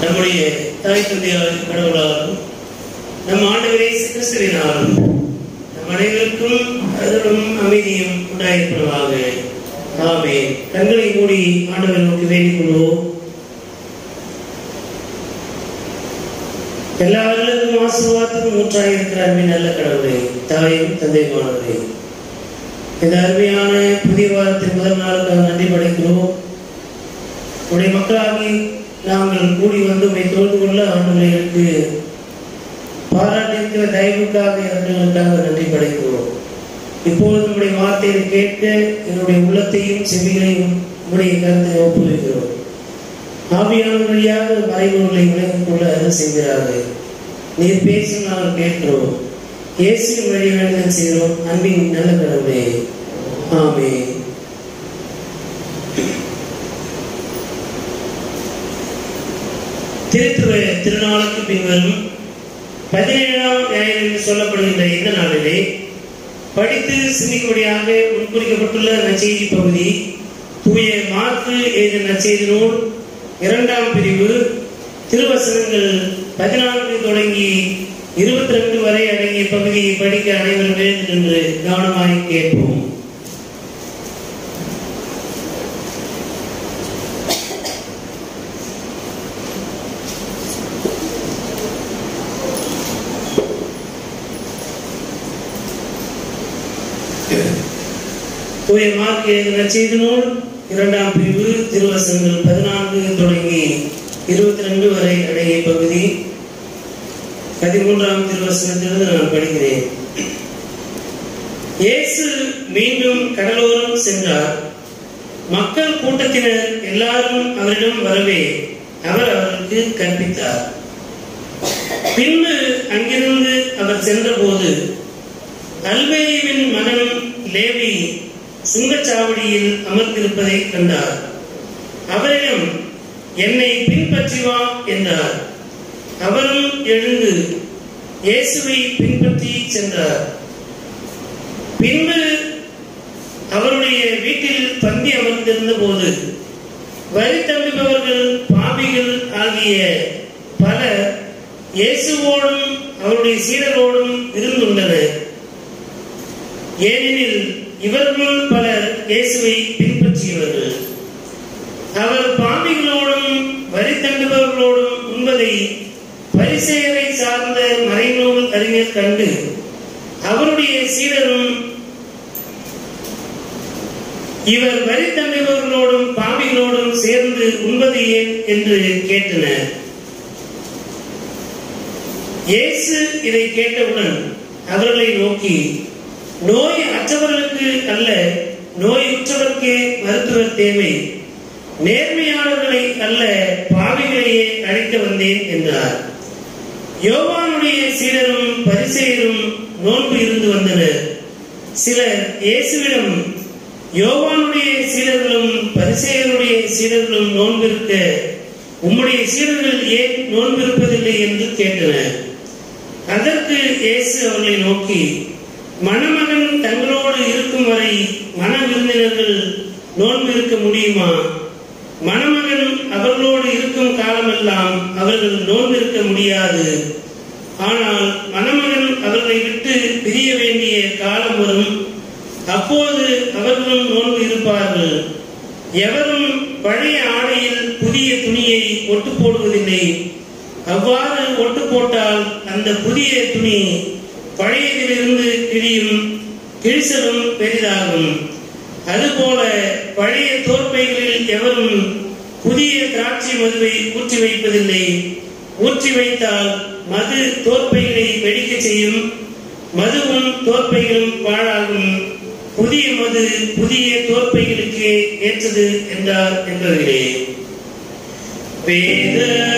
நம்முடைய தாய் தந்தையார் கடவுளாலும் நம் ஆண்டவர் இயேசு கிறிஸ்துவினாலும் நம் அனைவருக்கும் அருளும் அமைதியும் உண்டாயிருப்பதாக. ஆமென். கண்களை மூடி ஆண்டவரை நோக்கி வேண்டிக் கொள்வோம். எல்லாருக்கும் ஆசீர்வாதத்துக்கும் ஊற்றாயிருக்கிற அன்பின் நல்ல கடவுளே, தாயும் தந்தையுமானவரே, இந்த அருமையான புதிய வாரத்தின் முதல் நாளுக்காக நன்றி படைக்கிறோம். உடைய மக்களாகி நாங்கள் கூடி வந்து உங்களை தொழுது கொள்ள ஆண்டவர்களுக்கு பாராட்டியிருக்கிற தயவுக்காக இறங்குகளுக்காக நன்றி படைக்கிறோம். இப்பொழுது நம்முடைய வார்த்தையை கேட்க என்னுடைய உள்ளத்தையும் செவிகளையும் உடைய கருத்தை ஒப்புவிக்கிறோம். ஆவியானவர் வழியாக மறைபொருளை விளங்கிக் கொள்ள அருள் செய்கிறார்கள். நீர் பேசும் நாங்கள் கேட்கிறோம். இயேசுவின் வழி வேண்டுதல் செய்கிறோம். அன்பின் நல்ல கடவுளே, ஆமென். திருத்துவ திருநாளுக்கு பின்வரும் 17ஆம் ஞாயிறு என்று சொல்லப்படுகின்ற இந்த நாளிலே படித்து சிந்திக்கும்படியாக முன்குறிக்கப்பட்டுள்ள நற்செய்தி பகுதி தூய மார்க்கு எழுதிய நற்செய்தி நூல் 2ஆம் பிரிவு திருவசனங்கள் 14 தொடங்கி 22 வரை அடங்கிய பகுதியை படிக்க அனைவரும் வேண்டும் என்று கவனமாக கேட்போம். தூய மார்க்கு எழுதிய நற்செய்தி நூல் 2ஆம் பிரிவு திருவசனங்கள் 14 தொடங்கி 22 வரை அடங்கிய பகுதி 13ஆம் திருவசனத்திலிருந்து நான் படிக்கிறேன். இயேசு மீண்டும் கடலோரம் சென்றார். மக்கள் கூட்டத்தினர் எல்லாரும் அவரிடம் வரவே அவர் அவர்களுக்கு கற்பித்தார். பின்பு அங்கிருந்து அவர் சென்றபோது அல்பேயுவின் மகன் லேவி சுங்கச்சாவடியில் அமர்ந்திருப்பதை கண்டார். அவரிடம் என்னை பின்பற்றி வா என்றார். அவரும் எழுந்து இயேசுவை பின்பற்றி சென்றார். பின்பு அவருடைய வீட்டில் பந்தி அமர்ந்திருந்த போது வரி தண்டுபவர்கள் பாவிகள் ஆகிய பலர் இயேசுவோடும் அவருடைய சீடரோடும் இருந்துள்ளனர். ஏனெனில் இவர்களும் பலர் இயேசுவை பின்பற்றியவர்கள். அவர் பாவிகளோடும் வரி தண்டுபவர்களோடும் உண்பதை பரிசேயரை சார்ந்த மறைநூல் அறிஞர் கண்டு அவருடைய சீடரும் இவர் வரி தண்டுபவர்களோடும் பாவிகளோடும் சேர்ந்து உண்பது ஏன் என்று கேட்டனர். இயேசு இதை கேட்டவுடன் அவர்களை நோக்கி, நோய் அற்றவர்களுக்கு அல்ல, நோயுற்றவர்க்கே மருத்துவர் தேவை. நேர்மையாளர்களை அல்ல, பாவிகளையே அழைக்க வந்தேன் என்றார். யோவானுடைய சீடரும் பரிசேயரும் நோன்பு இருந்து வந்தனர். சிலர் இயேசுவிடம், யோவானுடைய சீடர்களும் பரிசேயருடைய சீடர்களும் நோன்பிருக்க உம்முடைய சீடர்கள் ஏன் நோன்பிருப்பதில்லை என்று கேட்டனர். அதற்கு இயேசு அவர்களை நோக்கி, மணமகன் தங்களோடு இருக்கும் வரை மன விருந்தினர்கள் நோன்பு இருக்க முடியுமா? மணமகன் அவர்களோடு இருக்கும் காலமெல்லாம் அவர்கள் நோன்பு இருக்க முடியாது. ஆனால் மணமகன் அவர்களை விட்டு பிரிய வேண்டிய காலம் வரும். அப்போது அவர்களும் நோன்பு இருப்பார்கள். எவரும் பழைய ஆடையில் புதிய துணியை ஒட்டு போடுவதில்லை. அவ்வாறு ஒட்டு போட்டால் அந்த புதிய துணி பழையதிலிருந்து கிழியும், கிழிசலும் பெரிதாகும். அதுபோல பழைய தோற்பைகளில் எவரும் புதிய திராட்சை மதுவை ஊற்றி வைப்பதில்லை. ஊற்றி வைத்தால் மது தோற்பைகளை வெடிக்க செய்யும், மதுவும் தோற்பைகளும் பாழாகும். புதிய மது புதிய தோற்பைகளுக்கே ஏற்றது என்றார் என்பதிலே Amen.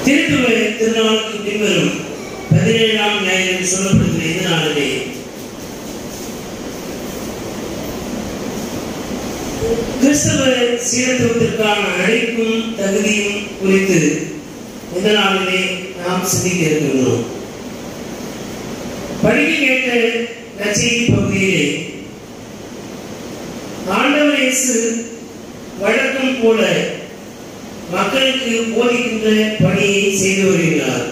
திருத்துவ திருநாளுக்கு பின்வரும் 17ஆம் ஞாயிறு சொல்லப்படுகிற இந்த நாளிலே கிறிஸ்தவ சீரத்துவத்திற்கான அழைப்பும் தகுதியும் குறித்து இந்த நாளிலே நாம் சிந்திக்க இருக்கின்றோம். படிக்க கேட்ட நற்செய்தி பகுதியிலே ஆண்டவர் இயேசு வழக்கம் போல மக்களுக்கு போதிக்கின்ற பணியை செய்து வருகிறார்.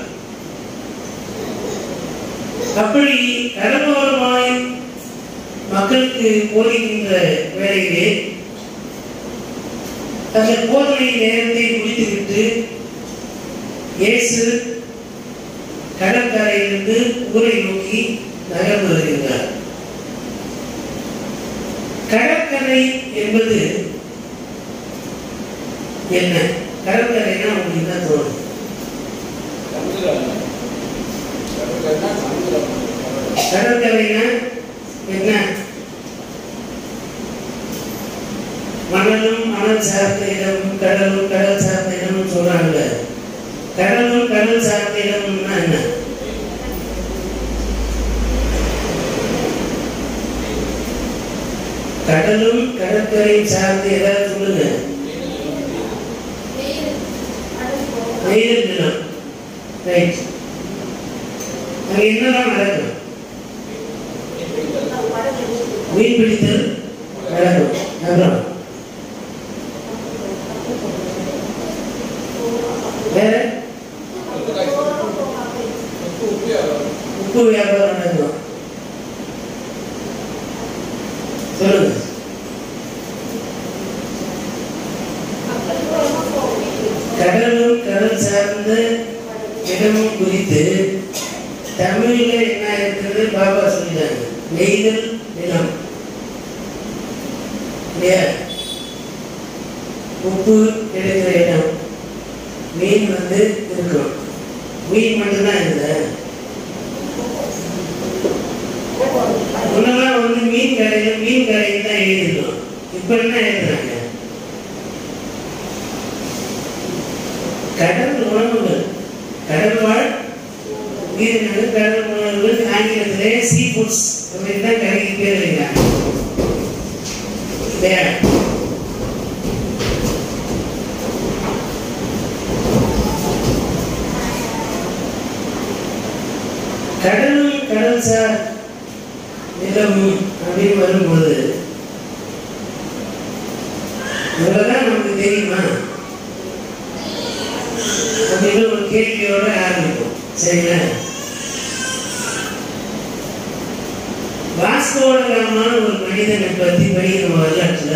அப்படி கடலோரமாய் மக்களுக்கு போதிக்கின்ற வேளையிலே அந்த போதனை நேரத்தை முடித்துவிட்டு இயேசு கடற்கரையிலிருந்து ஊரை நோக்கி நகர்ந்து வருகிறார். கடற்கரை என்பது என்ன? கடற்கரைனா உங்களுக்கு என்ன தோணும்? கடற்கரைனா என்ன? மணலும் மணல் சார்ந்த இடமும் கடலும் கடல் சார்ந்த இடமும் சொல்றாங்க. கடலும் கடல் சார்ந்த இடம்னா என்ன? கடலும் கடற்கரையும் சார்ந்து ஏதாவது சொல்லுங்க. நீர் நிலம். ரைட். அங்க என்னதான் நடக்கும்? மீன் பிடித்தல் நடக்கும். அப்புறம் வேற உப்பு வியாபாரம் நடக்கும். சொல்லுங்க. கடலும் கடல் சார்ந்த இடமும் குறித்து தமிழ்ல என்ன இருக்கிறது பாபா சொல்லிட்டாங்க. நெய்தல் நிலம் இல்லையா? உப்பு கிடைக்கிற இடம், மீன் இருக்கும். மீன் மட்டும்தான் இல்லை. முன்னெல்லாம் மீன் கரையில் தான் எழுதிருக்கோம். இப்ப என்ன எழுதுறாங்க? கடல் உணவுகள், கடல் வாழ் உயிரினங்கள், கடல் உணவுகள், ஆங்கிலத்திலே சீ ஃபுட்ஸ் அப்படின்னு தான் கரைக்கு பேர் வைக்கிறாங்க இல்லையா? கடலும் கடல் சார் நிலமும் அப்படின்னு வரும்போது இவ்வளவுதான் நமக்கு தெரியுமா அப்படின்னு ஒரு கேள்வியோட ஆரம்பிக்கும். சரிங்களா? வாஸ்கோ ட காமான்னு ஒரு மனிதனை பத்தி படிக்கிற வரலாற்றுல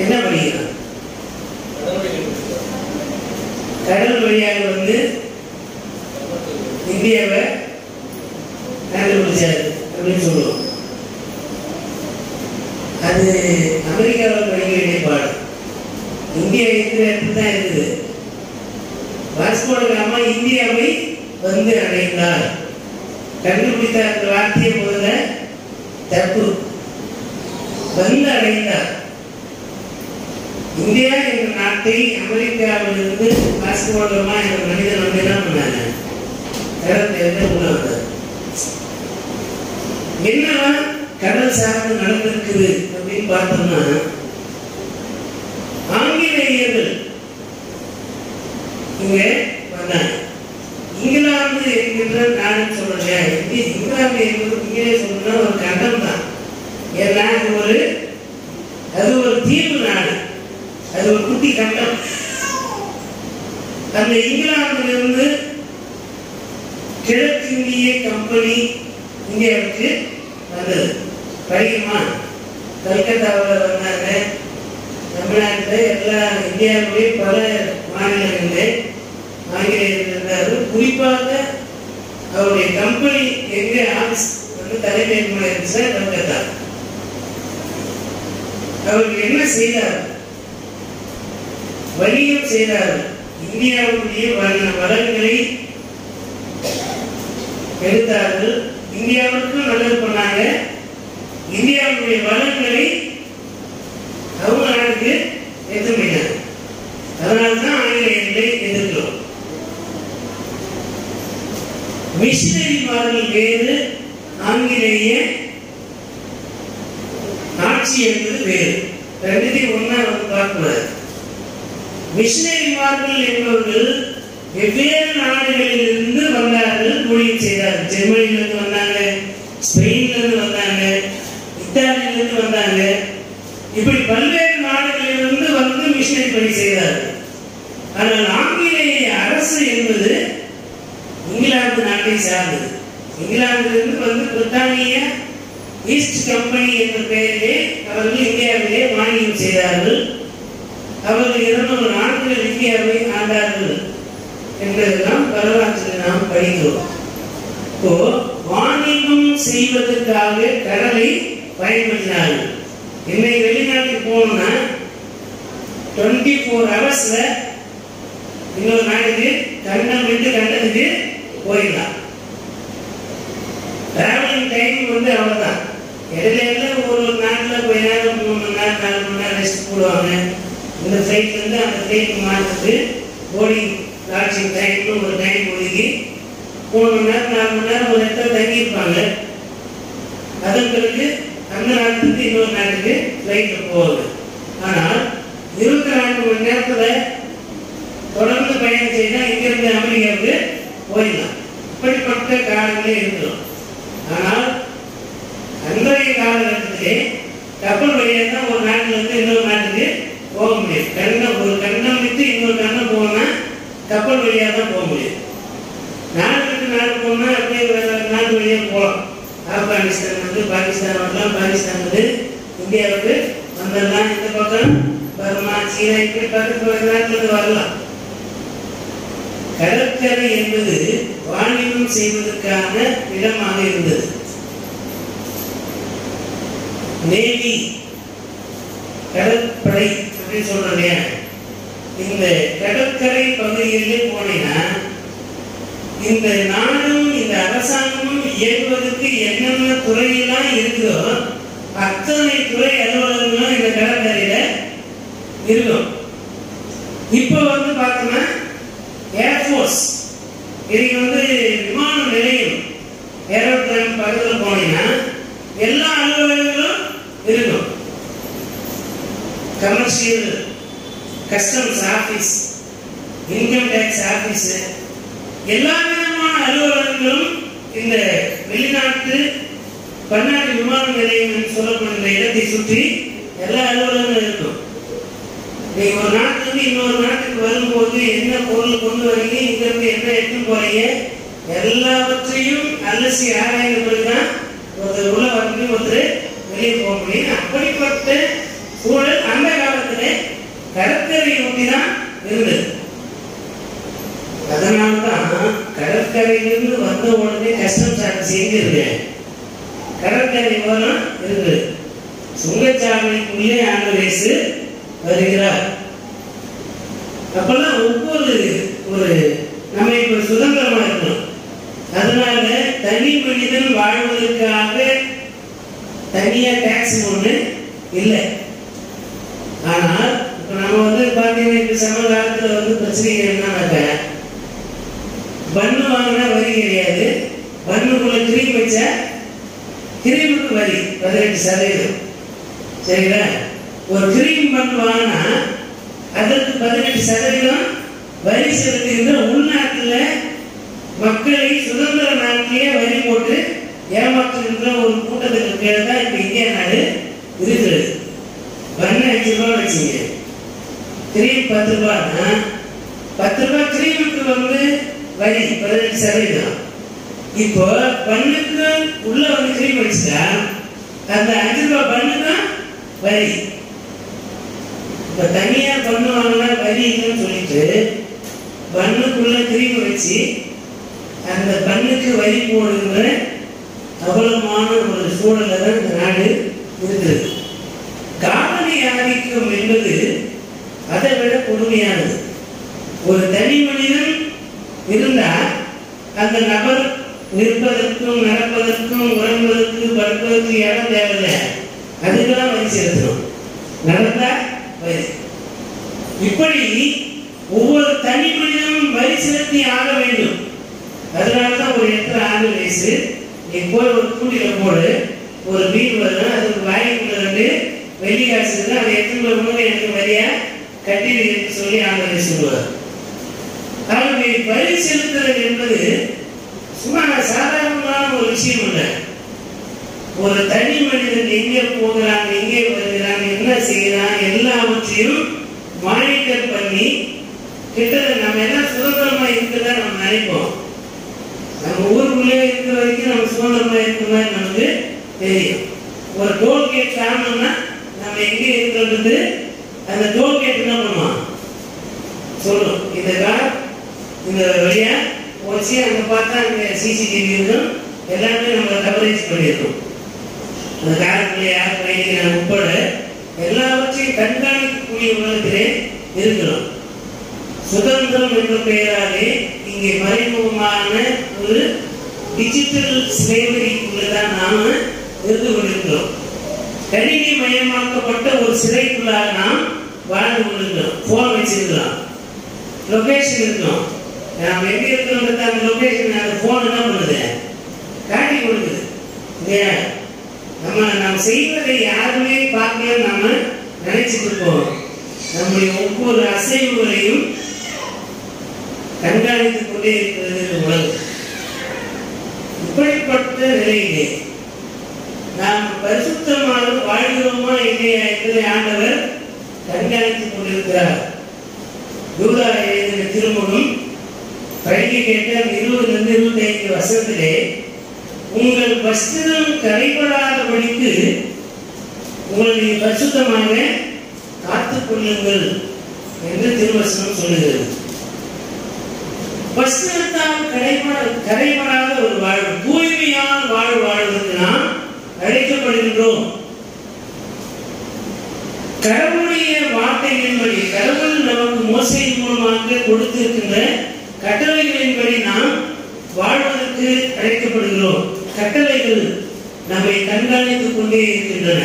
என்ன படிக்கிறான்? கடல் வழியாக இந்தியாவை கண்டுபிடிச்சாரு அப்படின்னு சொல்லுவோம். அது அமெரிக்காவில் படிக்க வேண்டிய பாடம். இந்தியா இருக்கிற இடத்துல தான் இருக்குது. வாஸ்கோ ட காமா இந்தியாவை அடைந்தார். கண்டுபிடித்த அந்த வார்த்தையை முதல்ல தப்பு. அடைந்தார். இந்தியா என்ற நாட்டை அமெரிக்காவிலிருந்து வாஸ்கோ ட காமா என்ற மனிதன் என்ன பண்ணாங்க? என்னவா கடல் சார்ந்து நடந்திருக்குது அப்படின்னு பார்த்தோம்னா, ஆங்கிலேயர்கள் இங்க வந்தாங்க. இங்கிலாந்து என்கின்ற நாடு சொல்றாங்க. இங்கிலாந்து என்பது இங்கே சொல்றா ஒரு கண்டம் தான். ஏன்னா அது ஒரு தீவு நாடு, அது ஒரு குட்டி கண்டம். அந்த இங்கிலாந்திலிருந்து கிழக்கிந்திய கம்பெனி இந்தியாவுக்கு வந்தது. படிக்குமா? கல்கத்தாவில் வந்தாங்க. தமிழ்நாட்டில் எல்லா இந்தியாவுடைய பல மாநிலங்களிலே ஆங்கிலேயர்கள் இருந்தார்கள். குறிப்பாக அவருடைய கம்பெனி எங்க ஆபீஸ் தலைமையகமாக இருந்துச்சு கல்கத்தா. அவர்கள் என்ன செய்தார்? வணிகம் செய்தார்கள். இந்தியாவுடைய வளங்களை எடுத்தார்கள். இந்தியாவுக்கும் நல்லது பண்ணாங்க. இந்தியாவுடைய வளங்களை அவங்க நாட்டுக்கு எடுத்து போயிட்டாங்க. அதனால்தான் ஆங்கிலேயர்களை எதிர்க்கிறோம். வேறு, ஆங்கிலேய ஆட்சி என்பது வேறு. ரெண்டுத்தையும் ஒன்னா வந்து பார்க்கக்கூடாது. மிஷனரிமார்கள் என்பவர்கள் வெவ்வேறு நாடுகளிலிருந்து வந்தார்கள், ஊழியம் செய்தார்கள். ஜெர்மனியிலிருந்து வந்தாங்க, ஸ்பெயினிலிருந்து வந்தாங்க, இத்தாலியிலிருந்து வந்தாங்க. இப்படி பல்வேறு நாடுகளிலிருந்து வந்து மிஷனரி பணி செய்தார்கள். ஆனால் ஆங்கிலேய அரசு என்பது இங்கிலாந்து நாட்டை சார்ந்தது. இங்கிலாந்திலிருந்து வந்து பிரித்தானிய ஈஸ்ட் கம்பெனி என்ற பெயரிலே அவர்கள் இந்தியாவிலே மானியம் செய்தார்கள். அவர்கள் 200 ஆண்டுகள் இந்தியாவை ஆண்டார்கள் என்பதெல்லாம் வரலாற்றில் நாம் படிக்கிறோம். இப்போ வாணிபம் செய்வதற்காக கடலை பயன்படுத்தினார்கள். இன்னைக்கு வெளிநாட்டுக்கு போகணும்னா 24 ஹவர்ஸ்ல இன்னொரு நாட்டுக்கு கண்டம் விட்டு கண்டத்துக்கு போயிடலாம். டிராவலிங் டைம் வந்து அவ்வளவுதான். இடையில ஒரு நாட்டில் போய் 3 மணி நேரம் 4 மணி நேரம் ரெஸ்ட் போடுவாங்க. இந்த ஃபிளைட்ல இருந்து அந்த ஃபிளைட் மாற்றுறது போர்டிங் லாட்சிங் டைம்னு ஒரு டைம் ஒதுக்கி 3 மணி நேரம் 4 மணி நேரம் ஒரு இடத்துல தங்கியிருப்பாங்க. அதன் பிறகு அந்த நாட்டுக்கு இன்னொரு நாட்டுக்கு ஃபிளைட்ல போவாங்க. ஆனால் 24 மணி நேரத்துல தொடர்ந்து பயணம் செய்தால் இங்கிருந்து அமெரிக்காவுக்கு போயிடலாம். இப்படிப்பட்ட காலங்களே இருக்கிறோம். ஆனால் அன்றைய காலகட்டத்திலே கப்பல் வழியாக தான் ஒரு நாட்டில் இருந்து இன்னொரு நாட்டுக்கு போக முடியும். ஒரு கண்டம் விட்டு இன்னொரு கண்டம் போனா கப்பல் வழியாக தான் போக முடியும். நாடு விட்டு நாடு போனா அப்படியே நாடு வழியாக போகலாம். ஆப்கானிஸ்தான் வந்து பாகிஸ்தான் வரலாம், பாகிஸ்தான் வந்து இந்தியாவுக்கு வந்துடலாம். இந்த பக்கம் பர்மா, சீனா இப்படி பக்கத்து நாட்டிலிருந்து வரலாம். கடற்கரை என்பது வாணிபம் செய்வதற்கான இடமாக இருந்தது. நேவி, கடற்படை அப்படின்னு சொல்றேன். இந்த கடற்கரை பகுதிகளிலே போனீங்கன்னா இந்த நாடும் இந்த அரசாங்கமும் இயங்குவதற்கு என்னென்ன துறையெல்லாம் இருக்குதோ அத்தனை துறை அலுவலர்களும் இந்த கடற்கரையில இருக்கும். இப்ப வந்து பார்த்தோம்னா ஏர்ஃபோர்ஸ், இதுக்கு வந்து விமான நிலையம், ஏரோட்ராம் பக்கத்தில் போனீங்கன்னா எல்லா அலுவலகங்களும் இருக்கும். Commercial, customs office, income tax office, எல்லா விதமான அலுவலகங்களும் இந்த வெளிநாட்டு பன்னாட்டு விமான நிலையம் என்று சொல்லப்படுகிற இடத்தை சுற்றி எல்லா அலுவலகங்களும் இருக்கும். நீங்க ஒரு நாட்டிலிருந்து இன்னொரு நாட்டுக்கு வரும்போது என்ன பொருள் கொண்டு வரீங்க, இங்கிருந்து என்ன எடுத்து போறீங்க, எல்லாவற்றையும் அலசி ஆராய்ந்த பிறகுதான் ஒருத்தர் உள்ள வர முடியும், ஒருத்தர் வெளியே போக முடியும். அப்படிப்பட்ட சூழல் அந்த காலத்துல கடற்கரை ஒட்டிதான் இருந்தது. அதனால்தான் கடற்கரையிலிருந்து வந்த உடனே கஸ்டம்ஸ் ஆபீஸ் எங்க இருக்கு? கடற்கரை ஓரம் இருக்கு. சுங்கச்சாவடிக்குள்ளே ஆண்டரேசு வருகிறார். அப்பெல்லாம் ஒவ்வொரு நம்ம இப்ப சுதந்திரமா இருக்கணும். அதனால தனி மனிதன் வாழ்வதற்காக தனியா டாக்ஸ் ஒண்ணு இல்லை. ஆனால் இப்ப நம்ம வந்து பாத்தீங்கன்னா இப்ப சமகாலத்துல வந்து பிரச்சனை என்னன்னாக்க பண்ணு வாங்கினா வரி கிடையாது, பண்ணுக்குள்ள கிரீம் வச்சா கிரீமுக்கு வரி 18%. சரிங்களா? ஒரு கிரீம் பண்ணு வாங்கினா அதற்கு 18% வரி செலுத்துகின்ற உள்நாட்டில் மக்களை சுதந்திர நாட்டிலேயே வரி போட்டு ஏமாற்றுகின்ற ஒரு கூட்டத்துக்கு பேர் தான் இப்ப இந்தியா நாடு இருக்கிறது. பண்ணு 5 ரூபாய் வச்சுங்க, கிரீம் 10 ரூபாய்னா 10 ரூபாய் கிரீமுக்கு வந்து வரி 18%. இப்போ பண்ணுக்கு உள்ள வந்து கிரீம் வச்சுட்டா அந்த 5 ரூபாய் பண்ணுக்கு வரி. இப்ப தனியா பண்ணு வாங்கினா வரி இல்லைன்னு சொல்லிட்டு பண்ணுக்குள்ள கிரீம் வச்சு அந்த பண்ணுக்கு வரி போடுகின்ற அவலமான ஒரு சூழல தான் இந்த நாடு இருக்குது. காலனி ஆதிக்கம் என்பது அதை விட கொடுமையானது. ஒரு தனி மனிதன் இருந்தால் அந்த நபர் நிற்பதற்கும் நடப்பதற்கும் உறங்குவதற்கு படுப்பதற்கு இடம் தேவையில்லை, அதுக்கெல்லாம் வரி செலுத்தணும். நடந்தா வரி. இப்படி ஒவ்வொரு தனி மனிதனும் வரி செலுத்தி ஆக வேண்டும். அதனாலதான் ஒரு எத்தனை ஆண்டு வயசு நீ போய் ஒரு கூண்டில போடு, ஒரு மீன் வரும், அது வாய்க்குள்ள ரெண்டு வெள்ளி காசு இருக்கு, அதை எத்தனை உணவு எனக்கு வரியா கட்டிடு என்று சொல்லி ஆண்டவர் சொல்லுவார். ஆகவே வரி செலுத்துதல் என்பது சும்மா சாதாரணமான ஒரு விஷயம் இல்லை. ஒரு தனி மனிதன் எங்கே போகிறான், எங்கே வருகிறான், என்ன செய்கிறான், எல்லாவற்றையும் மானிட்டர் பண்ணி கிட்டத்தட்ட நம்ம எல்லாம் சுதந்திரமா இருக்கிறதா நம்ம நினைப்போம். நம்ம ஊருக்குள்ளே இருக்கிற வரைக்கும் நம்ம சுதந்திரமா இருக்கிற மாதிரி நமக்கு தெரியும். ஒரு டோல்கேட் காரணம்னா நம்ம எங்கே இருக்கிறது, அந்த டோல்கேட் என்ன பண்ணுவோம் சொல்லும், இந்த கார் இந்த வழியா போச்சு, அங்கே பார்த்தா அங்கே சிசிடிவி இருக்கும், எல்லாமே நம்ம கவரேஜ் பண்ணியிருக்கோம். அந்த காருக்குள்ளே யார் பயணிக்கிறாங்க உட்பட எல்லாவற்றையும் கண்காணிக்கக்கூடிய உலகத்திலே இருக்கிறோம். சுதந்திரம் என்ற பெயராலே இங்கே மறைமுகமான ஒரு டிஜிட்டல் ஸ்லேவரிக்குள்ளதான் நாம இருந்து கொண்டிருக்கிறோம். கணினி மயமாக்கப்பட்ட ஒரு சிறைக்குள்ளாக நாம் வாழ்ந்து கொண்டிருக்கிறோம். போன் வச்சிருக்கிறோம், லொகேஷன் இருக்கணும், நாம் எங்க இருக்கிறோம் அந்த லொகேஷன் அந்த போன் என்ன பண்ணுது காட்டி கொடுக்குது இல்லையா? நாம் செய்வதை யாருமே பார்க்கல நாம நினைச்சிட்டு இருக்கோம். நம்முடைய ஒவ்வொரு அசைவுகளையும் கண்காணித்துக் கொண்டே இருக்கிறது உலகம். இப்படிப்பட்ட நிலையிலே நாம் பரிசுத்தமாக வாழ்கிறோமா இல்லையா என்பதை ஆண்டவர் கண்காணித்துக் கொண்டிருக்கிறார். யூதா எழுதின திருமுகம் பைகை கேட்ட 20-25 வசனத்திலே உங்கள் வஸ்திரம் கரைபடாதபடிக்கு உங்களை பரிசுத்தமாக காத்துக் கொள்ளுங்கள் என்று திருவசனம் சொல்லுகிறது. வஸ்திரத்தால் கரைபடாத ஒரு வாழ்வு, தூய்மையான வாழ்வதற்கு நாம் அழைக்கப்படுகின்றோம். கடவுளுடைய வார்த்தைகளின்படி, கடவுள் நமக்கு மோசையின் மூலமாக கொடுத்திருக்கின்ற கட்டளைகளின்படி நாம் வாழ்வதற்கு அழைக்கப்படுகிறோம். கட்டளைகள் நம்மை கண்காணித்துக் கொண்டே இருக்கின்றன.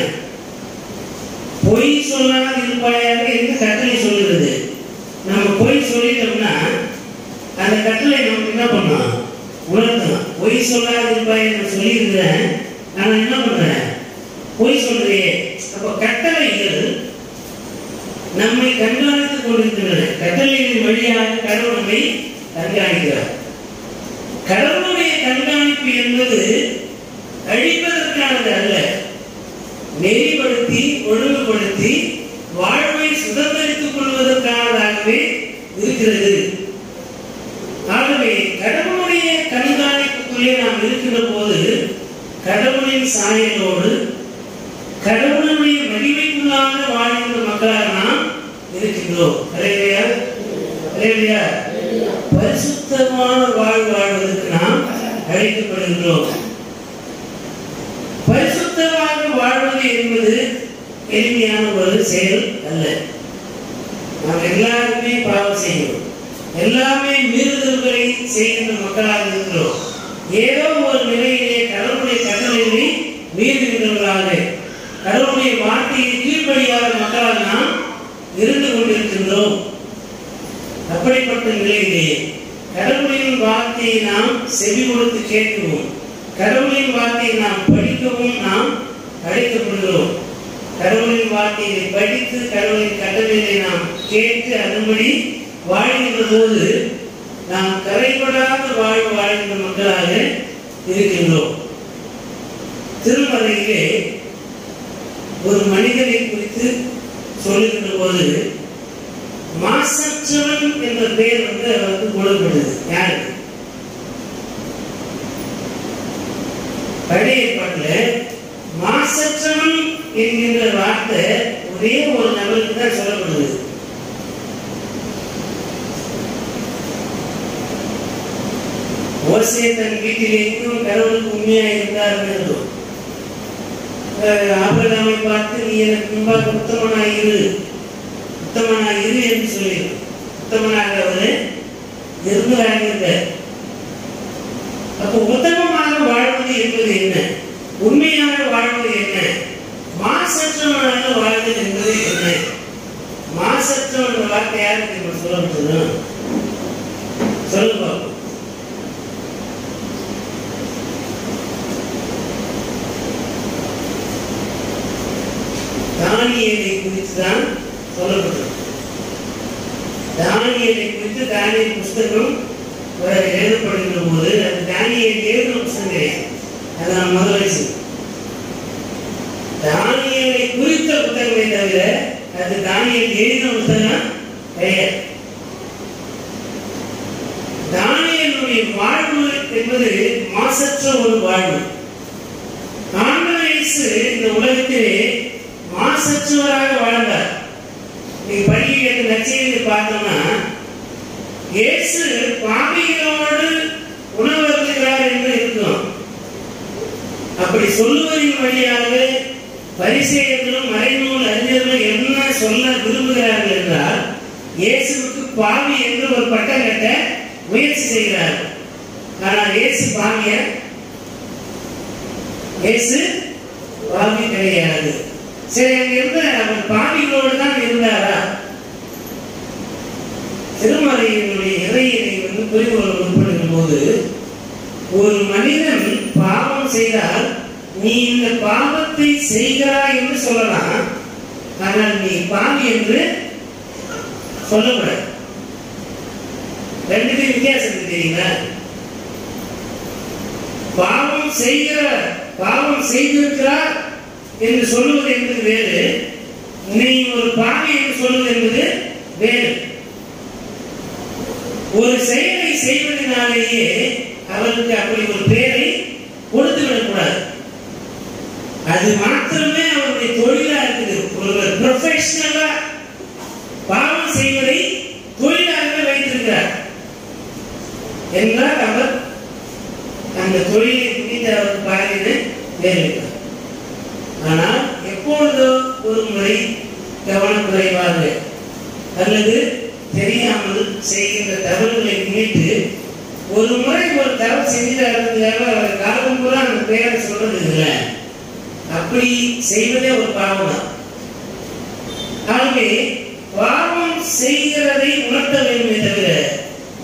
பொய் சொல்லாமல் இருப்பாயாக என்று கட்டளை சொல்லுகிறது. நம்ம பொய் சொல்லிட்டோம்னா அந்த கட்டளை நமக்கு என்ன பண்ணோம் உணர்த்தணும். பொய் சொல்லாத இருப்பாய் என்று சொல்லியிருக்கிறேன், ஆனா என்ன பண்றேன் பொய் சொல்றியே. அப்ப கட்டளைகள் நம்மை கண்காணித்துக் கொண்டிருக்கின்றன. கட்டளைகளின் வழியாக கடவுள் நம்மை கண்காணிக்கிறார். கடவுளுடைய கண்காணிப்பு என்பது அழிப்பதற்கானது அல்ல, நெறிப்படுத்தி ஒழுங்குபடுத்தி வாழ்வை சுதந்திரித்துக் கொள்வதற்கானதாகவே இருக்கிறது. ஆகவே கடவுளுடைய கண்காணிப்புக்குள்ளே நாம் இருக்கின்ற போது கடவுளின் சாயலோடு கடவுளுடைய மகிமைக்குள்ளாக வாழ்கின்ற மக்களாக நாம் இருக்கின்றோம். பரிசுத்தமான வாழ்வதற்கு நாம் அழைக்கப்படுகின்றோம். பரிசுத்தமாக வாழ்வது என்பது எளிமையான ஒரு செயல் அல்ல. நாம் எல்லாருமே பாவம் செய்கிறோம், எல்லாமே மீறுதல்களை செய்கின்ற மக்களாக இருக்கிறோம். ஏதோ ஒரு நிலையிலே கடவுளுடைய கட்டளைகளை மீறுகின்றவர்களாக, கடவுளுடைய வார்த்தையை கீழ்ப்படியாத மக்களாக நாம் இருந்து கொண்டிருக்கின்றோம். அப்படிப்பட்ட நிலையிலே கடவுளின் வார்த்தையை நாம் செவி கொடுத்து கேட்கவும், கடவுளின் வார்த்தையை நாம் படிக்கவும் நாம் அழைக்கப்படுகிறோம். கடவுளின் வார்த்தையை படித்து கடவுளின் கட்டளைகளை நாம் கேட்டு அதன்படி வாழ்கின்ற போது நாம் கரைபடாத வாழ்கின்ற மக்களாக இருக்கின்றோம். திருமறையிலே ஒரு மனிதனை குறித்து சொல்லுகின்ற போது மாசற்றவன் என்ற பெயர் அவருக்கு கொடுக்கப்படுது. யாருக்கு? பழைய ஏற்பாட்டில் மாசற்றவன் என்கின்ற வார்த்தை ஒரே ஒரு நபருக்கு தான் சொல்லப்படுது. மோசே தன் வீட்டில் எங்கும் கடவுளுக்கு உண்மையா இருந்தார். ஆபிரகாமை பார்த்து நீ எனக்கு முன்பாக உத்தமனாயிரு என்று சொல்லி உத்தமனாக அவரு இருந்தாங்க. அப்ப உத்தமமாக வாழ்வது என்பது என்ன, உண்மையாக வாழ்வது என்ன, மாசற்றவனாக வாழ்வது என்பது என்ன? மாசற்றவன் வார்த்தை யாருக்கு சொல்ல முடியும்? சொல்லுங்க. புத்தகம் எழுதப்படுகிற போது அது தானியேல் எழுதின புத்தகம் கிடையாது. அதை நான் முதல்ல சொல்றேன். தானியேலை குறித்த புத்தகமே தவிர அது தானியேல் எழுதின புத்தகம் கிடையாது. தானியேலுடைய வாழ்வு என்பது மாசற்ற ஒரு வாழ்வு. ஆண்டவர் இயேசு இந்த உலகத்திலே மாசற்றவராக வாழ்ந்தார். நீ பள்ளியில் நற்செய்தியை பார்த்தோம்னா இயேசு பாவிகளோடு உணவருந்துகிறார் என்று இருக்கும். அப்படி சொல்லுவதின் வழியாக பரிசேயர்களும் மறைநூல் அறிஞர்களும் என்ன சொல்ல விரும்புகிறார்கள் என்றால் இயேசுவுக்கு பாவி என்று ஒரு பட்டம் கட்ட முயற்சி செய்கிறார்கள். ஆனால் இயேசு பாவியா? இயேசு பாவி கிடையாது. சரி, அங்கிருந்து அவர் பாவிகளோடு தான் இருந்தாரா? திருமறையினுடைய இறையினை புரிந்து கொள்ள முற்படுகிற போது ஒரு மனிதன் பாவம் செய்தால் நீ இந்த பாவத்தை செய்கிறாய் என்று சொல்லலாம், ஆனால் நீ பாவி என்று சொல்லக்கூடாது. ரெண்டுக்கும் வித்தியாசம் தெரியுங்களா? பாவம் செய்திருக்கிறார் என்று சொல்லுவது என்பது வேறு, நீ ஒரு பாவி என்று சொல்லுவது என்பது வேறு. ஒரு செயலை செய்வதனாலேயே அவருக்கு அப்படி ஒரு பெயரை கொடுத்து விடக்கூடாது. அது மாத்திரமே அவருடைய தொழிலா இருக்குது. ஒருவர் ப்ரொஃபஷனலா பாவம் செய்வதை தொழிலாக வைத்திருக்கிறார் என்றால் அவர் அந்த தொழிலை புரிந்து அவருக்கு பாதின்னு வேறு. ஆனால் எப்பொழுதோ ஒரு முறை கவனக்குறைவாக அல்லது தெரியாமல் செய்கின்ற தவறுகளை முன்னிட்டு ஒரு முறை ஒரு தவறு செஞ்சுட்டாருக்காக அவர் காலம் பூரா அந்த பேரை சொல்றது இல்லை. அப்படி செய்வதே ஒரு பாவம் தான். ஆகவே பாவம் செய்கிறதை உணர்த்த வேண்டுமே தவிர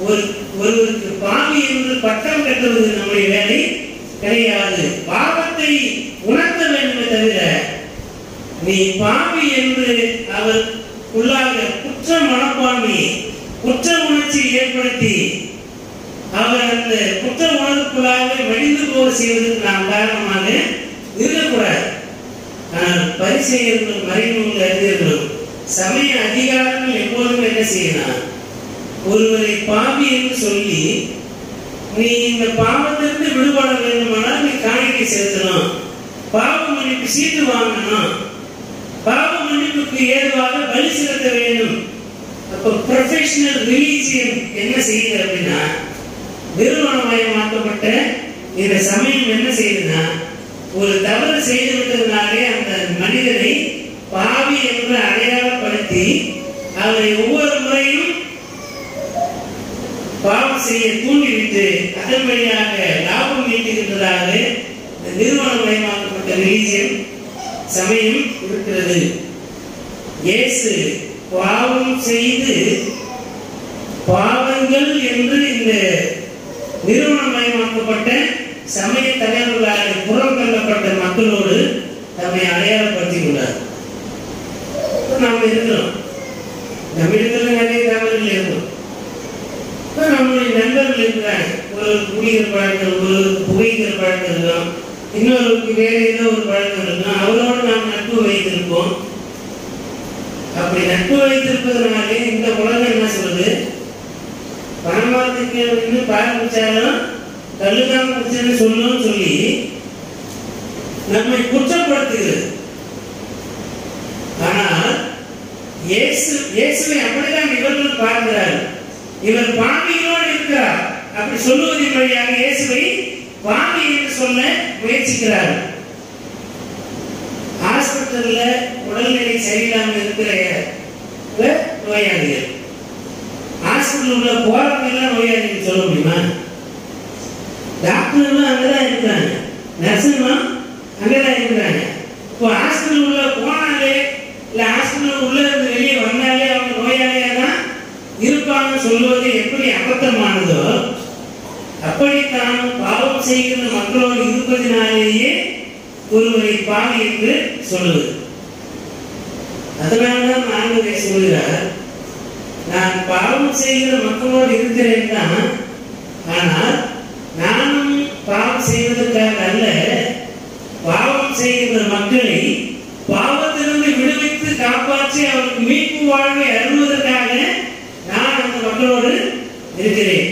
ஒருவருக்கு பாவி என்று பட்டம் கட்டுவது நம்முடைய வேலை கிடையாது. பாவத்தை உணர்த்த வேண்டுமே தவிர நீ பாவி என்று அவர் உள்ளாக குற்ற மனப்பான்மையை குற்ற உணர்ச்சி ஏற்படுத்தி அவர் அந்த குற்ற உணர்வுக்குள்ளாக வடிந்து போக செய்வதற்கு நாம் காரணமாக இருக்கக்கூடாது. ஆனால் பரிசேயர்களும் மறைநூல் அறிஞர்களும் சமய அதிகாரங்கள் எப்போதும் என்ன செய்யலாம்? ஒருவரை பாவி என்று சொல்லி நீ இந்த பாவத்திலிருந்து விடுபட வேண்டுமானால் நீ காணிக்கை செலுத்தணும், பாவ மன்னிப்பு சீட்டு வாங்கணும், பாவ மன்னிப்புக்கு ஏதுவாக பலி செலுத்த வேண்டும். அப்ப ப்ரொஃபஷனல் ரிலீஜியன் என்ன செய்யுது அப்படின்னா, நிறுவனமயமாக்கப்பட்ட இந்த சமயம் என்ன செய்யுதுன்னா, ஒரு தவறு செய்து விட்டதுனாலே அந்த மனிதனை பாவி என்று அடையாளப்படுத்தி அவரை ஒவ்வொரு முறையும் பாவம் செய்ய தூண்டிவிட்டு அதன் வழியாக லாபம் ஈட்டுகின்றதாக நிறுவனமயமாக்கப்பட்ட ரிலீஜியன் சமயம் இருக்கிறது. இயேசு பாவம் செய்து பாவங்கள் என்று இந்த நிறுவனமயமாக்கப்பட்ட சமய தலைவர்களாக புறம் தள்ளப்பட்ட மக்களோடு தம்மை அடையாளப்படுத்திக் கொண்டார். நாம் இருக்கிறோம், நம்மிடத்தில் நிறைய தவறுகள் இருக்கும். நம்முடைய நண்பர்கள் இருக்கிறாங்க, ஒரு குடிக்கிற பழக்கம், ஒரு புகைக்கிற பழக்கம் இருக்கும், இன்னொருக்கு வேற ஏதோ ஒரு பழக்கம் இருக்கும், அவரோடு நாம் நட்பு வைத்திருப்போம். அப்படி நட்பு வைத்திருப்பதனாலே இந்த உலகம் என்ன சொல்றது? பணமாத்துக்கு பால் குடிச்சாலும் கல்லுதான் குடிச்சேன்னு சொல்லணும்னு சொல்லி நம்மை குற்றப்படுத்துகிறது. ஆனால் இயேசுவை அப்படித்தான் இவர்கள் பார்க்கிறார்கள். இவர் பாவிகளோடு இருக்கிறார் அப்படி சொல்லுவதன் வழியாக இயேசுவை பாவி என்று சொல்ல முயற்சிக்கிறார்கள். ஹாஸ்பிட்டல்ல உடல்நிலை சரியில்லாமல் இருக்கிற நோயாளிகள், ஹாஸ்பிட்டல் உள்ள போறவங்க எல்லாம் நோயாளிகள் சொல்ல முடியுமா? டாக்டர்களும் அங்கதான் இருக்கிறாங்க, நர்ஸுங்களும் அங்கதான் இருக்கிறாங்க. இப்போ ஹாஸ்பிட்டல் உள்ள போனாலே இல்ல ஹாஸ்பிட்டல் உள்ள இருந்து வெளியே வந்தாலே அவங்க நோயாளியா தான் இருப்பாங்க சொல்லுவது எப்படி அபத்தமானதோ அப்படித்தான் பாவம் செய்கிற மக்களோடு இருப்பதினாலேயே ஒருவரை பாவி என்று சொல்லுவது. அதனால்தான் ஆண்டவர் சொல்கிறார், நான் பாவம் செய்கிற மக்களோடு இருக்கிறேன் தான். ஆனால் நானும் பாவம் செய்வதற்காக அல்ல, பாவம் செய்கிற மக்களை பாவத்திலிருந்து விடுவித்து காப்பாற்றி அவருக்கு மீட்பு வாழ்வை அருள்வதற்காக நான் அந்த மக்களோடு இருக்கிறேன்.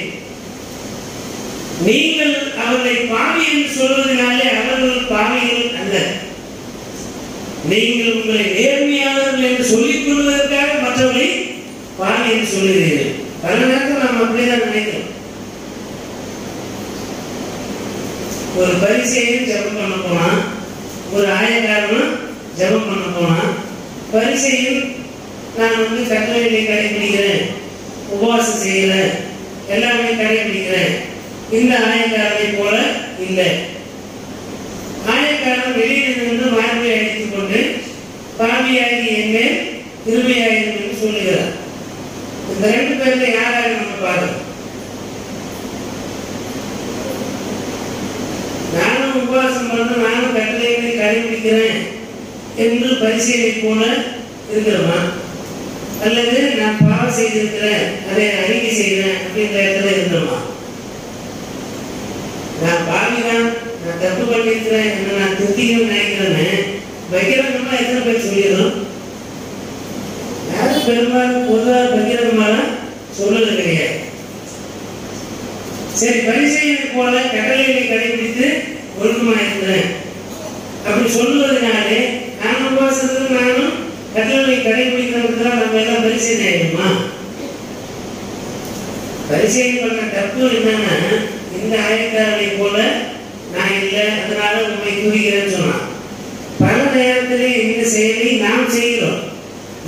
நீங்கள் அவர்களை பாவி என்று சொல்வதனாலே அவர்கள் பாவிகள் அல்ல. நீங்கள் உங்களை நேர்மையாளர்கள் என்று சொல்லிக் கொள்வதற்காக மற்றவர்களை பாவி என்று சொல்லுகிறீர்கள். பல நேரத்தில் நாம் அப்படிதான் நினைக்கிறோம். ஒரு பரிசேயன் ஜெபம் பண்ண போனா, ஒரு ஆயக்காரனும் ஜெபம் பண்ண போனா, பரிசேயன் நான் கட்டளைகளை கடைபிடிக்கிறேன், உபவாசம் செய்கிறேன், எல்லாமே கடைபிடிக்கிறேன், இந்த ஆயக்காரனை போல இல்லை. ஆயக்காரன் வெளியில் நின்று மார்பை அடித்துக் கொண்டு பாவியாகி என்ன திருமையாயிரும் என்று சொல்லுகிறார். இந்த ரெண்டு பேர்ல யாராக நம்ம பார்க்கணும்? நானும் உபவாசம் பண்ண, நானும் கட்டளைகளை கடைபிடிக்கிறேன் என்று பரிசீலனை போல இருக்கிறோமா? அல்லது நான் பாவம் செய்திருக்கிறேன், அதை அறிக்கை செய்கிறேன் அப்படின்ற இடத்துல இருக்கிறோமா? நான் பாவிதான், நான் தப்பு பண்ணிருக்கிறேன், என்ன நான் திருத்திக்கணும்னு நினைக்கிறேன்னு பகிரங்கமா எத்தனை பேர் சொல்லிடுறோம்? யாரும் பெரும்பாலும் பொதுவாக பகிரங்கமான சொல்லுறது கிடையாது. சரி, பரிசேயனை போல கட்டளைகளை கடைபிடித்து ஒழுக்கமா இருக்கிறேன் அப்படி சொல்லுவதனாலே நான் உபவாசத்துக்கு நானும் கட்டளைகளை கடைபிடிக்கிறதுக்கு தான் நம்ம எல்லாம் பரிசேயன் ஆயிடுமா? பரிசேயன் பண்ண தப்பு என்னன்னா, இந்த ஆயக்காரனை போல நான் இல்லை, அதனால உண்மை கூறுகிறேன்னு சொன்னான். பல நேரத்திலே இந்த செயலை நாம் செய்கிறோம்.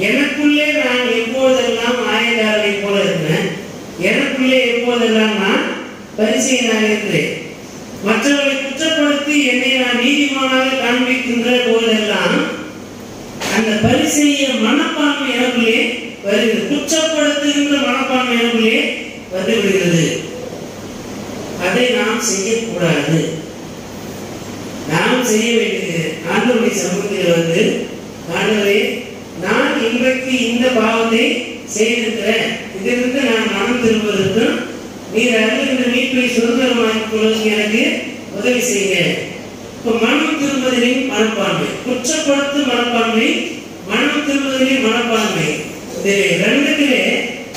எனக்குள்ளே நான் எப்போதெல்லாம் ஆயக்காரனை போல இருக்கிறேன், எனக்குள்ளே எப்போதெல்லாம் நான் பரிசேயனாக இருக்கிறேன், மற்றவர்களை குற்றப்படுத்தி என்னை நான் நீதிமானாக காண்பிக்கின்ற போதெல்லாம் அந்த பரிசேய மனப்பான்மை எனக்குள்ளே வருகிறது, குற்றப்படுத்துகின்ற மனப்பான்மை எனக்குள்ளே வந்து விடுகிறது. அதை நாம் செய்யக்கூடாது. நாம் செய்ய வேண்டியது ஆண்டவருடைய சமூகத்தில் ஆண்டவரே, நான் இன்றைக்கு இந்த பாவத்தை செய்திருக்கிறேன், இதிலிருந்து நான் மனம் திரும்புவதற்கும் நீர் அருகின்ற மீட்பை சுதந்திரமாக்கிக் கொள்வதற்கு எனக்கு உதவி செய்யுங்க. இப்ப மனம் திரும்புவதின் மனப்பான்மை, குற்றப்படுத்தும் மனப்பான்மை, மனம் திரும்புவதின் மனப்பான்மை, இது ரெண்டுத்திலே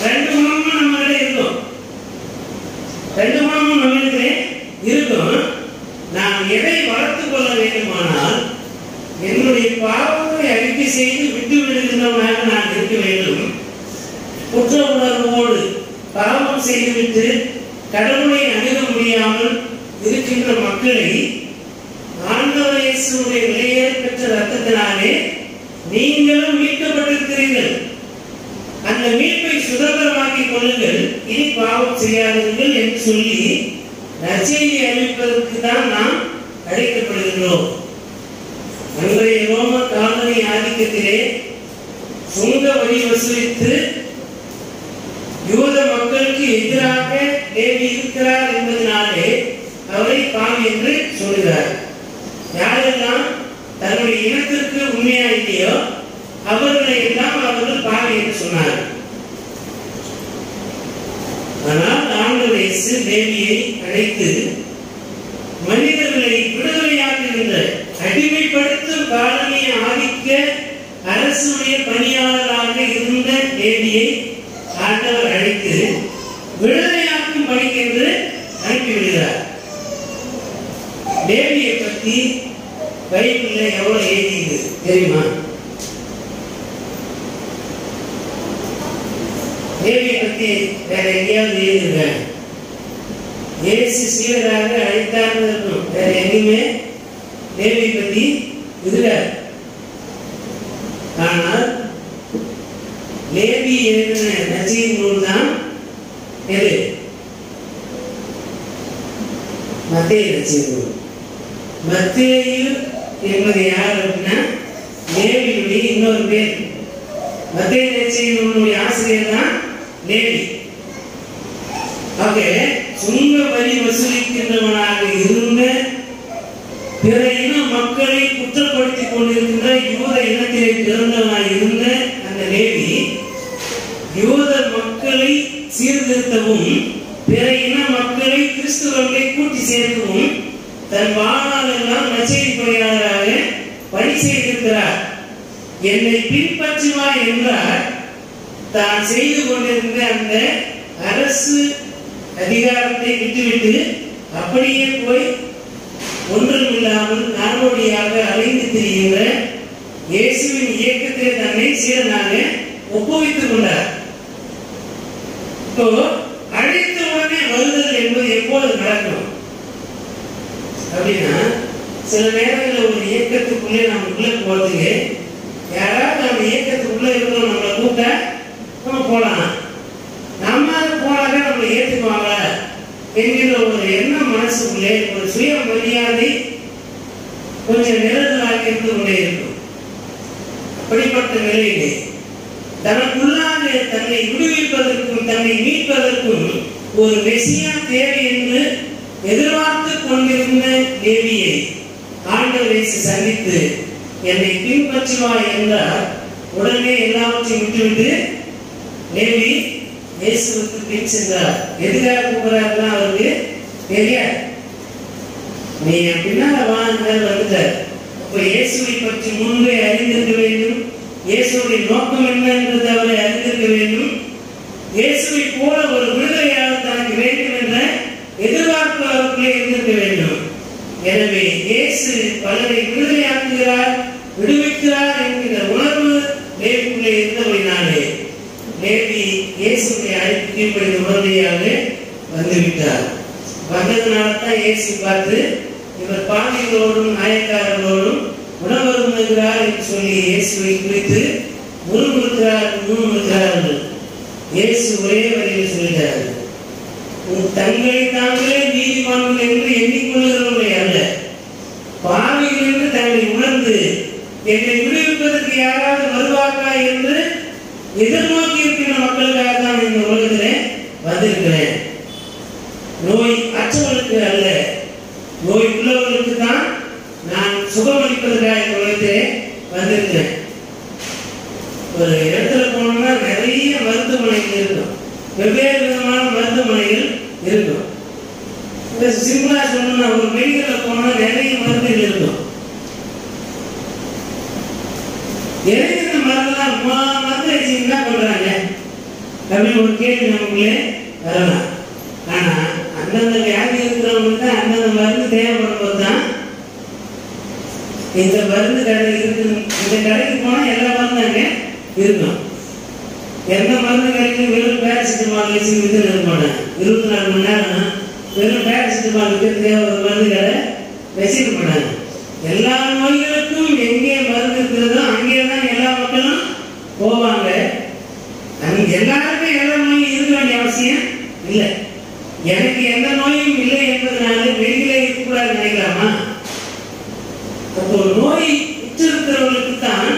ரெண்டு குணமும் நம்மகிட்ட இருக்கும். ரெண்டு குணமும் நம்மகிட்ட இருக்கும். நான் எதை வளர்த்துக் கொள்ள வேண்டுமானால் என்னுடைய பாவங்களை அறிக்கை செய்து விட்டு விடுகின்றவனாக நான் இருக்க வேண்டும். குற்ற உணர்வோடு பாவம் செய்துவிட்டு கடவுளை அணுக முடியாமல் இருக்கின்ற மக்களை ஆண்டவர் இயேசுவுடைய விலையேற பெற்ற ரத்தத்தினாலே நீங்களும் மீட்கப்பட்டிருக்கிறீர்கள், அந்த மீட்பை சுதந்திரமாக்கிக் கொள்ளுங்கள், இனி பாவம் செய்யாதீர்கள் என்று சொல்லி நற்செய்தி அறிவிப்பதற்கு தான் நாம் அழைக்கப்படுகின்றோம். அன்றைய ரோம காலனி ஆதிக்கத்திலே சுங்க வரி வசூலித்து யூத மக்களுக்கு எதிராக தேவி இருக்கிறார் என்பதனாலே அவரை பாவி என்று சொல்கிறார். யாரெல்லாம் தன்னுடைய இனத்திற்கு உண்மையா இல்லையோ அவர்களை எல்லாம் அவர்கள் பாவி என்று சொன்னார். ஆனால் ஆண்டவர் இயேசு தேவியை அழைத்து மனிதர்களை விடுதலையாக்குகின்ற அடிமைப்படுத்தும் காலனிய ஆதிக்க அரசுடைய பணியாளராக இருந்த தேவியை ஆண்டவர் அழைத்து விடுதலையாக்கும் பணிக்கென்று அனுப்பிவிடுகிறார். தேவியை பற்றி பைபிள்ல எவ்வளவு எழுதியது தெரியுமா? தேவியை பற்றி வேற எங்கேயாவது எழுதியிருக்காங்க? இயேசு சீடராக அழைத்தார் இருக்கும், வேற எங்கேயுமே தேவியை பற்றி இருக்காது. ஆனால் லேவி எழுதின நற்செய்தி நூல் தான் எது? மத்தேயு நற்செய்தி நூல். மத்தேயு என்பது யார் அப்படின்னா லேவியுடைய இன்னொரு பேர். மத்தேயு நற்செய்தி நூலுடைய ஆசிரியர் தான் லேவி. ஆக சுங்க வரி வசூலிக்கின்றவனாக இருந்த பிற இன மக்களை குற்றப்படுத்திக் கொண்டிருக்கின்ற யூத இனத்திலே பிறந்தவனாக இருந்த அந்த லேவி யூத பிற இன மக்களை கிறிஸ்துவர்களை கூட்டி சேர்க்கவும் தன் வாழ்நாள் எல்லாம் நற்செய்தி பணியாளராக பணி செய்திருக்கிறார். என்னை பின்பற்றுவா என்றார். தான் செய்து கொண்டிருந்த அந்த அரசு அதிகாரத்தை விட்டுவிட்டு அப்படியே போய் ஒன்றுமில்லாமல் நாடோடியாக அலைந்து திரிகின்ற இயேசுவின் இயக்கத்தை தன்னை சீரனாக ஒப்புவித்துக் கொண்டார். இப்போ அழைத்த உடனே வருதல் என்பது எப்போது நடக்கும் அப்படின்னா, சில நேரங்களில் ஒரு இயக்கத்துக்குள்ளே நம்ம உள்ள போறதுக்கு யாராவது அந்த இயக்கத்துக்குள்ள இருக்கிறோம் நம்மளை கூப்பிட்டா நம்ம போலாம். நம்ம போனாக்க நம்மளை ஏற்றுக்குவாங்க என்கிற ஒரு எண்ணம் மனசுக்குள்ளே ஒரு சுய மரியாதை கொஞ்சம் நிரந்தரமாக இருந்து கொண்டே இருக்கும். அப்படிப்பட்ட நிலையிலே தனக்குள்ளாக தன்னை விடுவிப்பதற்கும் தன்னை மீட்பதற்கும் ஒரு மெசியா தேவை என்று எதிர்பார்த்து கொண்டிருந்த லேவியை ஆண்டவர் இயேசு சந்தித்து என்னை பின்பற்றுவா என்றார். உடனே எல்லாவற்றையும் விட்டுவிட்டு லேவி இயேசுவுக்கு பின் சென்றார். எதுக்காக கூப்பிடுறாருன்னா அவருக்கு தெரியாது. நீ பின்னால வந்துட்டார். அப்ப இயேசுவை பற்றி முன்பே அறிந்திருக்க வேண்டும். இயேசுடைய நோக்கம் என்ன என்பது அவரை அறிந்திருக்க வேண்டும். இயேசுவை போல ஒரு விடுதலையாக தனக்கு வேண்டும் என்ற எதிர்பார்ப்பு அவருக்குள்ளே இருந்திருக்க வேண்டும். எனவே இயேசு பலரை விடுதலையாக்குகிறார், விடுவிக்கிறார் என்கிற உணர்வு லேவிக்குள்ளே இருந்தபடினாலே லேவி இயேசுடைய அழைப்பு கீழ்ப்படிந்த உடனடியாக வந்துவிட்டார். வந்ததுனால்தான் இயேசு பார்த்து இவர் பாவிகளோடும் நாயக்காரர்களோடும் உணவருந்துகிறார் என்று சொல்லி இயேசுவை குறித்து முறுமுறுக்கிறார்கள். இயேசு ஒரே வரையில் சொல்கிறார், தங்களை தாங்களே நீதிமான்கள் என்று எண்ணிக்கொள்கிறவர்களே அல்ல, பாவிகள் என்று தங்களை உணர்ந்து என்னை விடுவிப்பதற்கு யாராவது வருவார்களா என்று எதிர்நோக்கி இருக்கிற மக்களுக்காக தான் இந்த உலகத்திலே வந்திருக்கிறேன். நோய் அற்றவர்களுக்கு அல்ல, நோய் உள்ளவர்களுக்கு தான் நான் சுகமளிப்பதற்காக இந்த உலகத்திலே வந்திருக்கிறேன். ஒரு இடத்துல போனோம்னா நிறைய மருத்துவமனைகள் இருக்கும், வெவ்வேறு விதமான மருத்துவமனைகள் இருக்கும். சிம்பிளா சொல்லணும்னா ஒரு மெடிக்கல்ல போனா நிறைய மருந்துகள் இருக்கும். எதுக்கு மருந்துலாம் மருந்து அடிச்சு என்ன பண்றாங்க அப்படின்னு ஒரு கேள்வி நமக்குள்ளே வரலாம். ஆனா அந்தந்த வியாதி இருக்கிறவங்களுக்கு அந்தந்த மருந்து தேவைப்படும் போது தான் இந்த மருந்து கடை இருக்கு. இந்த கடைக்கு போனா எல்லா மருந்தும் அங்கே இருக்கும். எந்த மருந்து கிடைக்கும் வெறும் பேராசிட்டமால் வச்சு வித்து நிற்பாங்க. 24 மணி நேரம் வெறும் பேராசிட்டமால் விற்கிறதுக்கே ஒரு மருந்து கடை வச்சுக்க மாட்டாங்க. எல்லா நோய்களுக்கும் எங்கே மருந்து இருக்கிறதோ அங்கே தான் எல்லா மக்களும் போவாங்க. எல்லாருக்கும் எல்லா நோயும் இருக்க வேண்டிய அவசியம் இல்லை. எனக்கு எந்த நோயும் இல்லை என்பதனால வெளியிலே இருக்கக்கூடாது நினைக்கலாமா? அப்போ நோய் உற்றிருக்கிறவர்களுக்கு தான்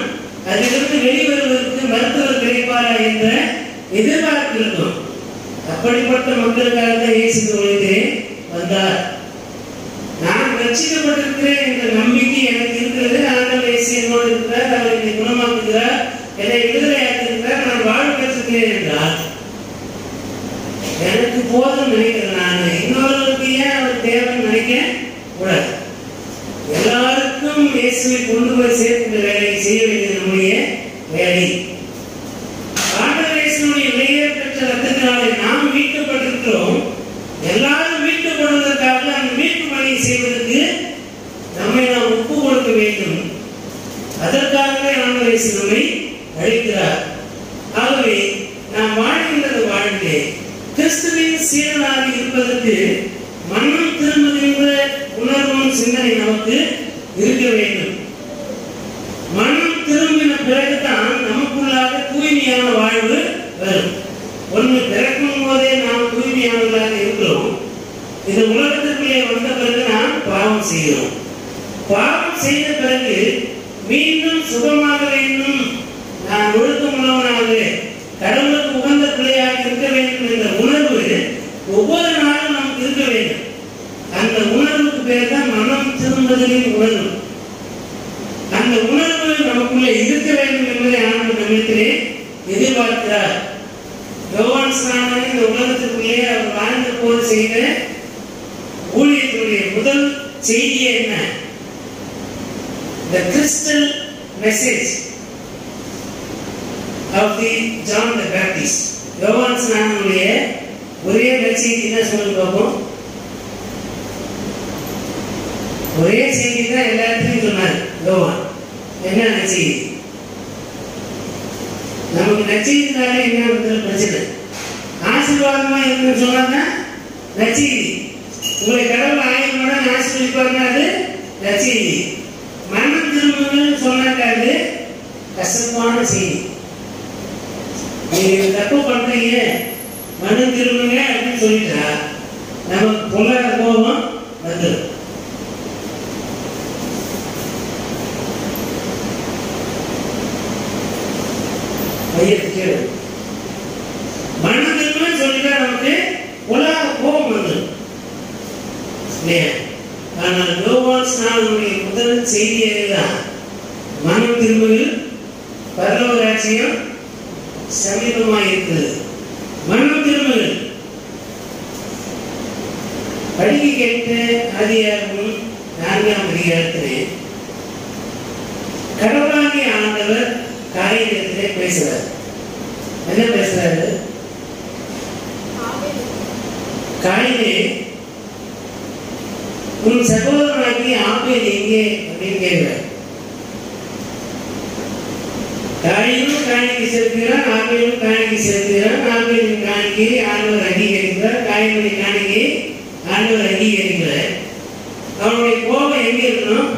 அதிலிருந்து வெளிவருவதற்கு மருத்துவர் கிடைப்பாரா என்ற எதிர்பார்ப்பு இருக்கும். அப்படிப்பட்ட மக்களுக்காக தான் இயேசு உலகத்திலே வந்தார். நான் ரட்சிக்கப்பட்டிருக்கிறேன் என்ற நம்பிக்கை எனக்கு இருக்கிறது. ஆண்டவர் இயேசு என்னோடு இருக்கிறார், அவர் என்னை குணமாக்குகிறார், என்னை விடுதலையாக்குகிறார், நான் வாழ பெற்றிருக்கிறேன் என்றால் எனக்கு போதும் நினைக்கிறேன். நான் இன்னொருவருக்கு ஏன் அவர் தேவைன்னு நினைக்க கூடாது. எல்லாருக்கும் இயேசுவை கொண்டு போய் சேர்க்கின்ற வேலையை செய்ய வேண்டியது நம்முடைய வேலை. ஆண்டவர் இயேசுடைய விலையை பெற்ற ரத்தத்தினாலே நாம் மீட்கப்பட்டிருக்கிறோம். எல்லாரும் மீட்கப்படுவதற்காக அந்த மீட்பு பணியை செய்வதற்கு நம்மை நாம் ஒப்பு கொடுக்க வேண்டும். அதற்காகவே ஆண்டவர் இயேசு நம்மை அழைக்கிறார். ஆகவே நாம் வாழ்கின்றது வாழ்க்கை கிறிஸ்துவின் சீரனாக இருப்பதற்கு மனம் திரும்புகின்ற உணர்வும் சிந்தனை நமக்கு இருக்க வேண்டும். மனம் திரும்பின பிறகுதான் நமக்குள்ளாக தூய்மையான வாழ்வு வரும். ஒன்று பிறக்கும் போதே நாம் தூய்மையானவர்களாக இருக்கிறோம். இந்த உலகத்திற்குள்ளே வந்த பிறகு நாம் பாவம் செய்கிறோம். பாவம் செய்த பிறகு மீண்டும் சுகமாக வேண்டும், நான் ஒழுக்கமுள்ளவனாக கடவுளுக்கு உகந்த பிள்ளையாக இருக்க வேண்டும் என்ற உணர்வு ஒவ்வொரு நாளும் நமக்கு இருக்க வேண்டும். அந்த உணர்வுக்கு பேர் தான் மனம் திரும்புதலின் உணர்வு. அந்த உணர்வு நமக்குள்ளே இருக்க வேண்டும் என்பதை ஆண்டவர் நம்மிடத்திலே எதிர்பார்க்கிறார். யோவான் ஸ்நானன் இந்த உலகத்துக்குள்ளே அவர் வாழ்ந்த போது செய்த ஊழியத்துடைய முதல் செய்தி என்ன? The crystal message of the John the Baptist. யோவான் ஸ்நானனுடைய ஒரே செய்தி என்ன சொல்லி பார்ப்போம். ஒரே செய்தி தான் எல்லாத்தையும் சொன்னார் யோவான். என்ன நற்செய்தி? நமக்கு நற்செய்தினாலே என்ன பிரச்சனை? ஆசீர்வாதமா இருக்குன்னு சொன்னா நற்செய்தி. உங்களை கடவுள் 1000 மடங்கு ஆசீர்வதிப்பாருன்னா அது நற்செய்தி. மனம் திரும்புங்கன்னு சொன்னாக்கா அது கசப்பான செய்தி. நீங்க தப்பு பண்றீங்க, மனம் திரும்புங்க அப்படின்னு சொல்லிட்டா நமக்கு பொல்லாத கோபம் வந்துடும். மனம் திரும்புன்னு சொல்லிட்டா நமக்கு பொல்லாத கோபம் வந்துடும். ஆனால் யோவான் ஸ்நானனுடைய முதல் செய்தியே தான் மனம் திரும்புங்கள், பரலோக ராஜ்யம் சமீபமாக இருக்கிறது. மனம் திரும்புங்கள். படிக்க கேட்ட ஆதியாகமம் 4ஆம் அதிகாரத்திலே கடவுளாகிய ஆண்டவர் காயினிடத்திலே பேசுறார். என்ன பேசுறாரு? காயினே, உன் சகோதரனாகி ஆபேல் எங்கே அப்படின்னு கேட்கிறார். காயினும் காணிக்கை செலுத்துகிறான், ஆபேலும் காணிக்கை செலுத்துகிறான். ஆபேலின் காணிக்கையை ஆண்டவர் அங்கீகரிக்கிறார், காயினுடைய காணிக்கையை ஆண்டவர் அங்கீகரிக்கிறார். அவனுடைய கோபம் எங்க இருக்கணும்?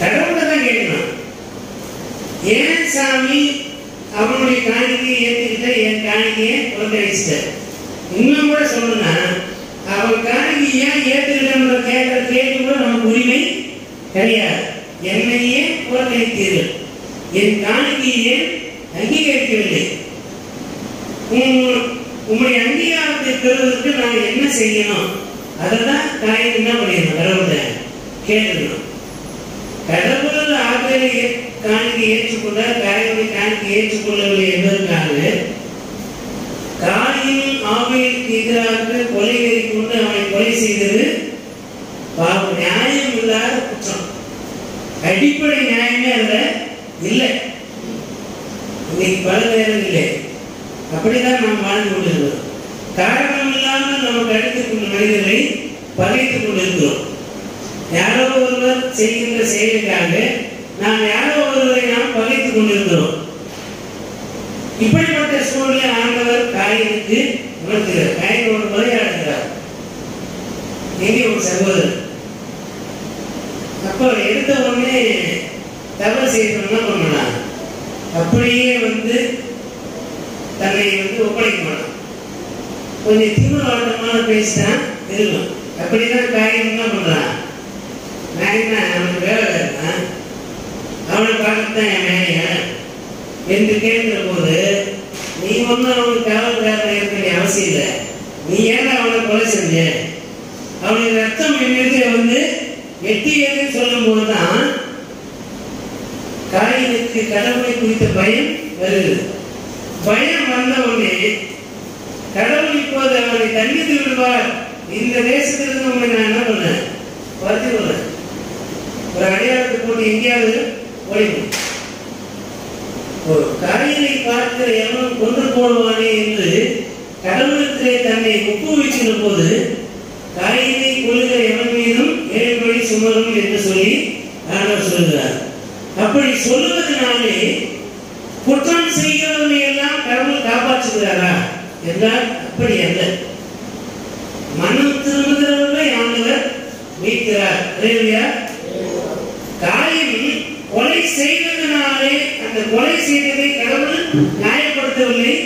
கடவுளை தான் கேட்கணும். ஏன் சாமி அவனுடைய காணிக்கையை ஏற்றுக்கிட்ட, என் காணிக்கையை புறக்கணிச்சிட்ட? இன்னும் கூட சொல்லணும்னா, அவன் காணிக்கையை ஏற்றுக்கிட்ட கேட்கிற கேள்வி கூட நமக்கு உரிமை கிடையாது. என்னையே புறக்கணித்தீர்கள், என் காணிக்கையை அங்கீகரிக்கவில்லை. உங்களுடைய அங்கீகாரத்தை பெறுவதற்கு நான் என்ன செய்யணும்? அதான் காயின் என்ன பண்ணிடணும்? கடவுளை கேட்கணும். கடவுள் ஆபேலை காணிக்கை ஏற்றுக்கொண்டார், காயினுடைய காணிக்கை ஏற்றுக்கொள்ளவில்லை என்பதற்காக காயின் ஆபேலுக்கு எதிராக கொலைகளை கொண்டு அவனை கொலை செய்தது பாவம், நியாயம் இல்லாத குற்றம். அடிப்படை நியாயமே அதுல இல்லை. இன்னைக்கு பல நேரம் இல்லை. அப்படிதான் நாம் வாழ்ந்து கொண்டிருக்கிறோம். காரணம் இல்லாமல் நமக்கு அடித்துக்கொண்ட மனிதர்களை பகைத்துக் கொண்டிருக்கிறோம். யாரோ ஒருவர் செய்கின்ற செயலுக்காக நாம் யாரோ ஒருவரை நாம் பகைத்துக் கொண்டிருக்கிறோம். இப்படிப்பட்ட சூழ்நிலை ஆண்டவர் காயினுக்கு உணர்த்துகிறார். காயினோடு முறையாடுகிறார். எங்கே ஒரு சகோதரர் அப்போ எடுத்த உடனே தவறு செய்யணும்னா பண்ணலாம், அப்படியே தன்னை ஒப்படைக்க மாட்டான். கொஞ்சம் தீவிரவாதமான பேசிதான் இருக்கும். அப்படிதான் காயின் என்ன பண்றான்? நான் என்ன அவனுக்கு வேலை இருக்கான், அவனை பார்க்கத்தான் என் வேலையா என்று கேட்கிற போது, நீ ஒன்றும் அவனுக்கு காவல்காரன் இருக்க வேண்டிய அவசியம் இல்லை. நீ ஏன் அவனை கொலை செஞ்ச? அவனுக்கு ரத்தம் என்னது எட்டியதுன்னு சொல்லும் போதுதான் காயினுக்கு கடவுளை குறித்த பயம் வருது. பயம் வந்த உடனே கடவுள் இப்போது அவனை தண்டித்து விடுவார், இந்த தேசத்திலிருந்து உங்களை நான் என்ன பண்ணேன் பார்த்து கொள்றேன், ஒரு அடையாளத்தை போட்டு எங்கேயாவது ஓடிடும். காயினை பார்க்கிற எவனும் கொன்று போடுவானே என்று கடவுளத்திலே தன்னை ஒப்புவிக்கிற போது, காயினை கொள்ளுகிற எவன் மீதும் 7 பழி சுமரும் என்று சொல்லி ஆண்டவர் சொல்கிறார். அப்படி சொல்லுவதனாலே குற்றம் செய்கிறவர்களை எல்லாம் கடவுள் காப்பாற்றுகிறாரா என்றால் அப்படி அல்ல. மனம் திரும்புகிறவர்களை ஆண்டவர் மீட்கிறார். காயின் கொலை செய்வதனாலே அந்த கொலை செய்ததை கடவுள் நியாயப்படுத்தவில்லை.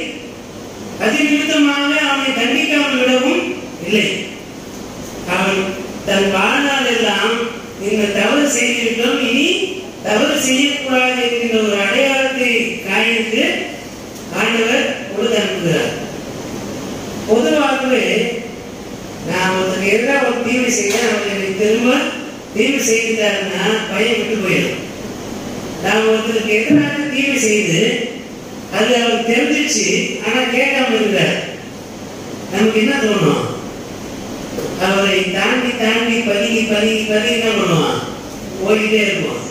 அது நிமித்தமாக அவனை தண்டிக்காமல் விடவும் இல்லை. அவன் தன் வாழ்நாள் எல்லாம் இந்த தவறு செய்திருக்கிறோம், இனி தவறு செய்யக்கூடாது என்கின்ற ஒரு அடையாளத்தை காயினுக்கு ஆண்டவர் கொடுத்து அனுப்புகிறார். பொதுவாகவே நான் ஒருத்தருக்கு எதிராக ஒரு தீமை செய்ய அவர் எனக்கு திரும்ப தீமை செய்கிறாருன்னா பயம் விட்டு போயிடும். நாம் ஒருத்தருக்கு எதிராக தீமை செய்து அது அவருக்கு தெரிஞ்சிச்சு, ஆனா கேட்காம இருக்கிறார். நமக்கு என்ன தோணும்? அவரை தாண்டி தாண்டி பதுங்கி பதுங்கி பதுங்கி என்ன பண்ணுவான்? போய்கிட்டே இருக்கும்.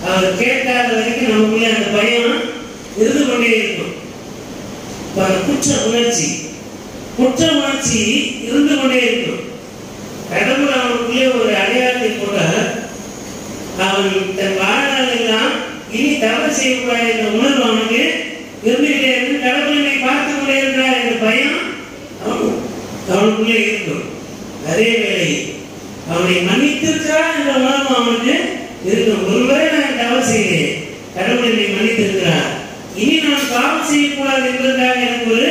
அவர் கேட்காத வரைக்கும் நமக்குள்ள அந்த பயம் இருந்து கொண்டே இருக்கும். குற்ற உணர்ச்சி இருந்து கொண்டே இருக்கும். கடவுள் அவனுக்குள்ளே ஒரு அடையாளத்தை போட்டால் அவன் தன் வாழ்நாள் எல்லாம் இனி தவறு செய்யக்கூடாது என்ற உணர்வு அவனுக்கு இருந்துகிட்டே இருக்கு. கடவுளை பார்த்து கொண்டே இருக்கிறார் என்ற பயம் அவனுக்குள்ளே இருக்கும். அதே வேளை அவனை மன்னித்திருக்கிறார் என்ற உணர்வு அவனுக்கு இருக்கும். ஒருவரை நான் தவறு செய்தேன், கடவுள் என்னை மன்னித்திருக்கிறார், இனி நான் பாவம் செய்யக்கூடாது என்பதற்காக எனக்கு ஒரு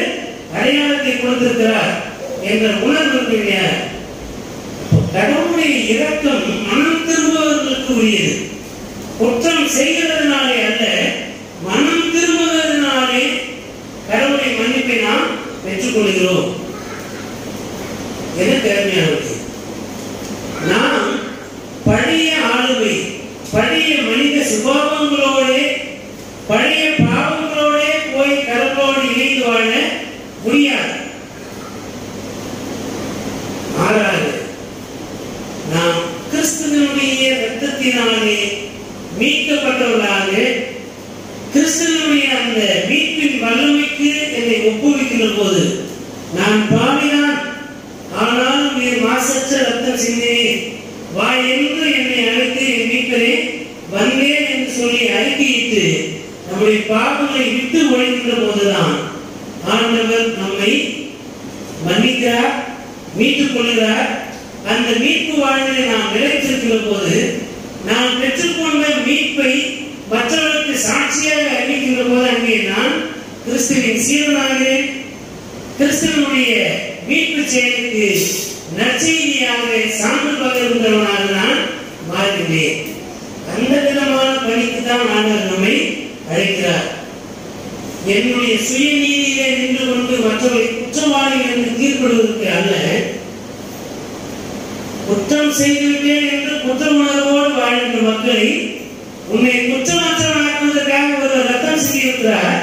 அடையாளத்தை கொடுத்திருக்கிறார் என்ற உணர்வு இருக்கு. கடவுளுடைய இரக்கம் மனம் திரும்புவதற்கு உரியது. குற்றம் செய்கிறதுனாலே அல்ல, மனம் திரும்புவதனாலே கடவுளை மன்னிப்பை நாம் பெற்றுக் கொள்கிறோம். என திறமையானது. நாம் பழைய ஆளுமை, பழைய மனித சுபாவங்களோட, பழைய பாவங்களோட போய் கடவுளோடு இணைந்து வாழ முடியாது. மாறாக நாம் கிறிஸ்துவனுடைய இரத்தத்தினாலே மீட்கப்பட்டவர்களாக, கிறிஸ்துவனுடைய அந்த மீட்பின் வல்லமைக்கு என்னை ஒப்புவிக்கிற போது, நான் பாவிதான் ஆனாலும் நீர் மாசற்ற ரத்தம் சிந்தினேன், வா என்று என்னை அழைத்து என் மீட்பரே வந்தேன் என்று சொல்லி அறிக்கையிட்டு நம்முடைய பாவங்களை விட்டு ஒழிக்கின்ற போதுதான் ஆண்டவர் நம்மை மன்னிக்கிறார், மீட்டுக் கொள்கிறார். அந்த மீட்பு வாழ்விலை நாம் நிலைத்திருக்கிற போது, நாம் பெற்றுக்கொண்ட மீட்பை மற்றவர்களுக்கு சாட்சியாக அறிவிக்கின்ற போது, அங்கே நான் கிறிஸ்துவின் சீடனாகிறேன். கிறிஸ்துவனுடைய மீட்பு செயலுக்கு நற்செய்தியாக சான்று பகிர்ந்தவனாக நான் மாறுகிறேன். அந்த விதமான பணிக்கு தான் ஆண்டவர் நம்மை அழைக்கிறார். என்னுடைய சுயநீதியிலே நின்று கொண்டு மற்றவரை குற்றவாளிகள் என்று தீர்ப்பிடுவதற்கு அல்ல, குற்றம் செய்துவிட்டேன் என்று குற்ற உணர்வோடு வாழ்கின்ற மக்களை உன்னை குற்றமற்றவனாக்குவதற்காக ஒரு ரத்தம் செய்திருக்கிறார்.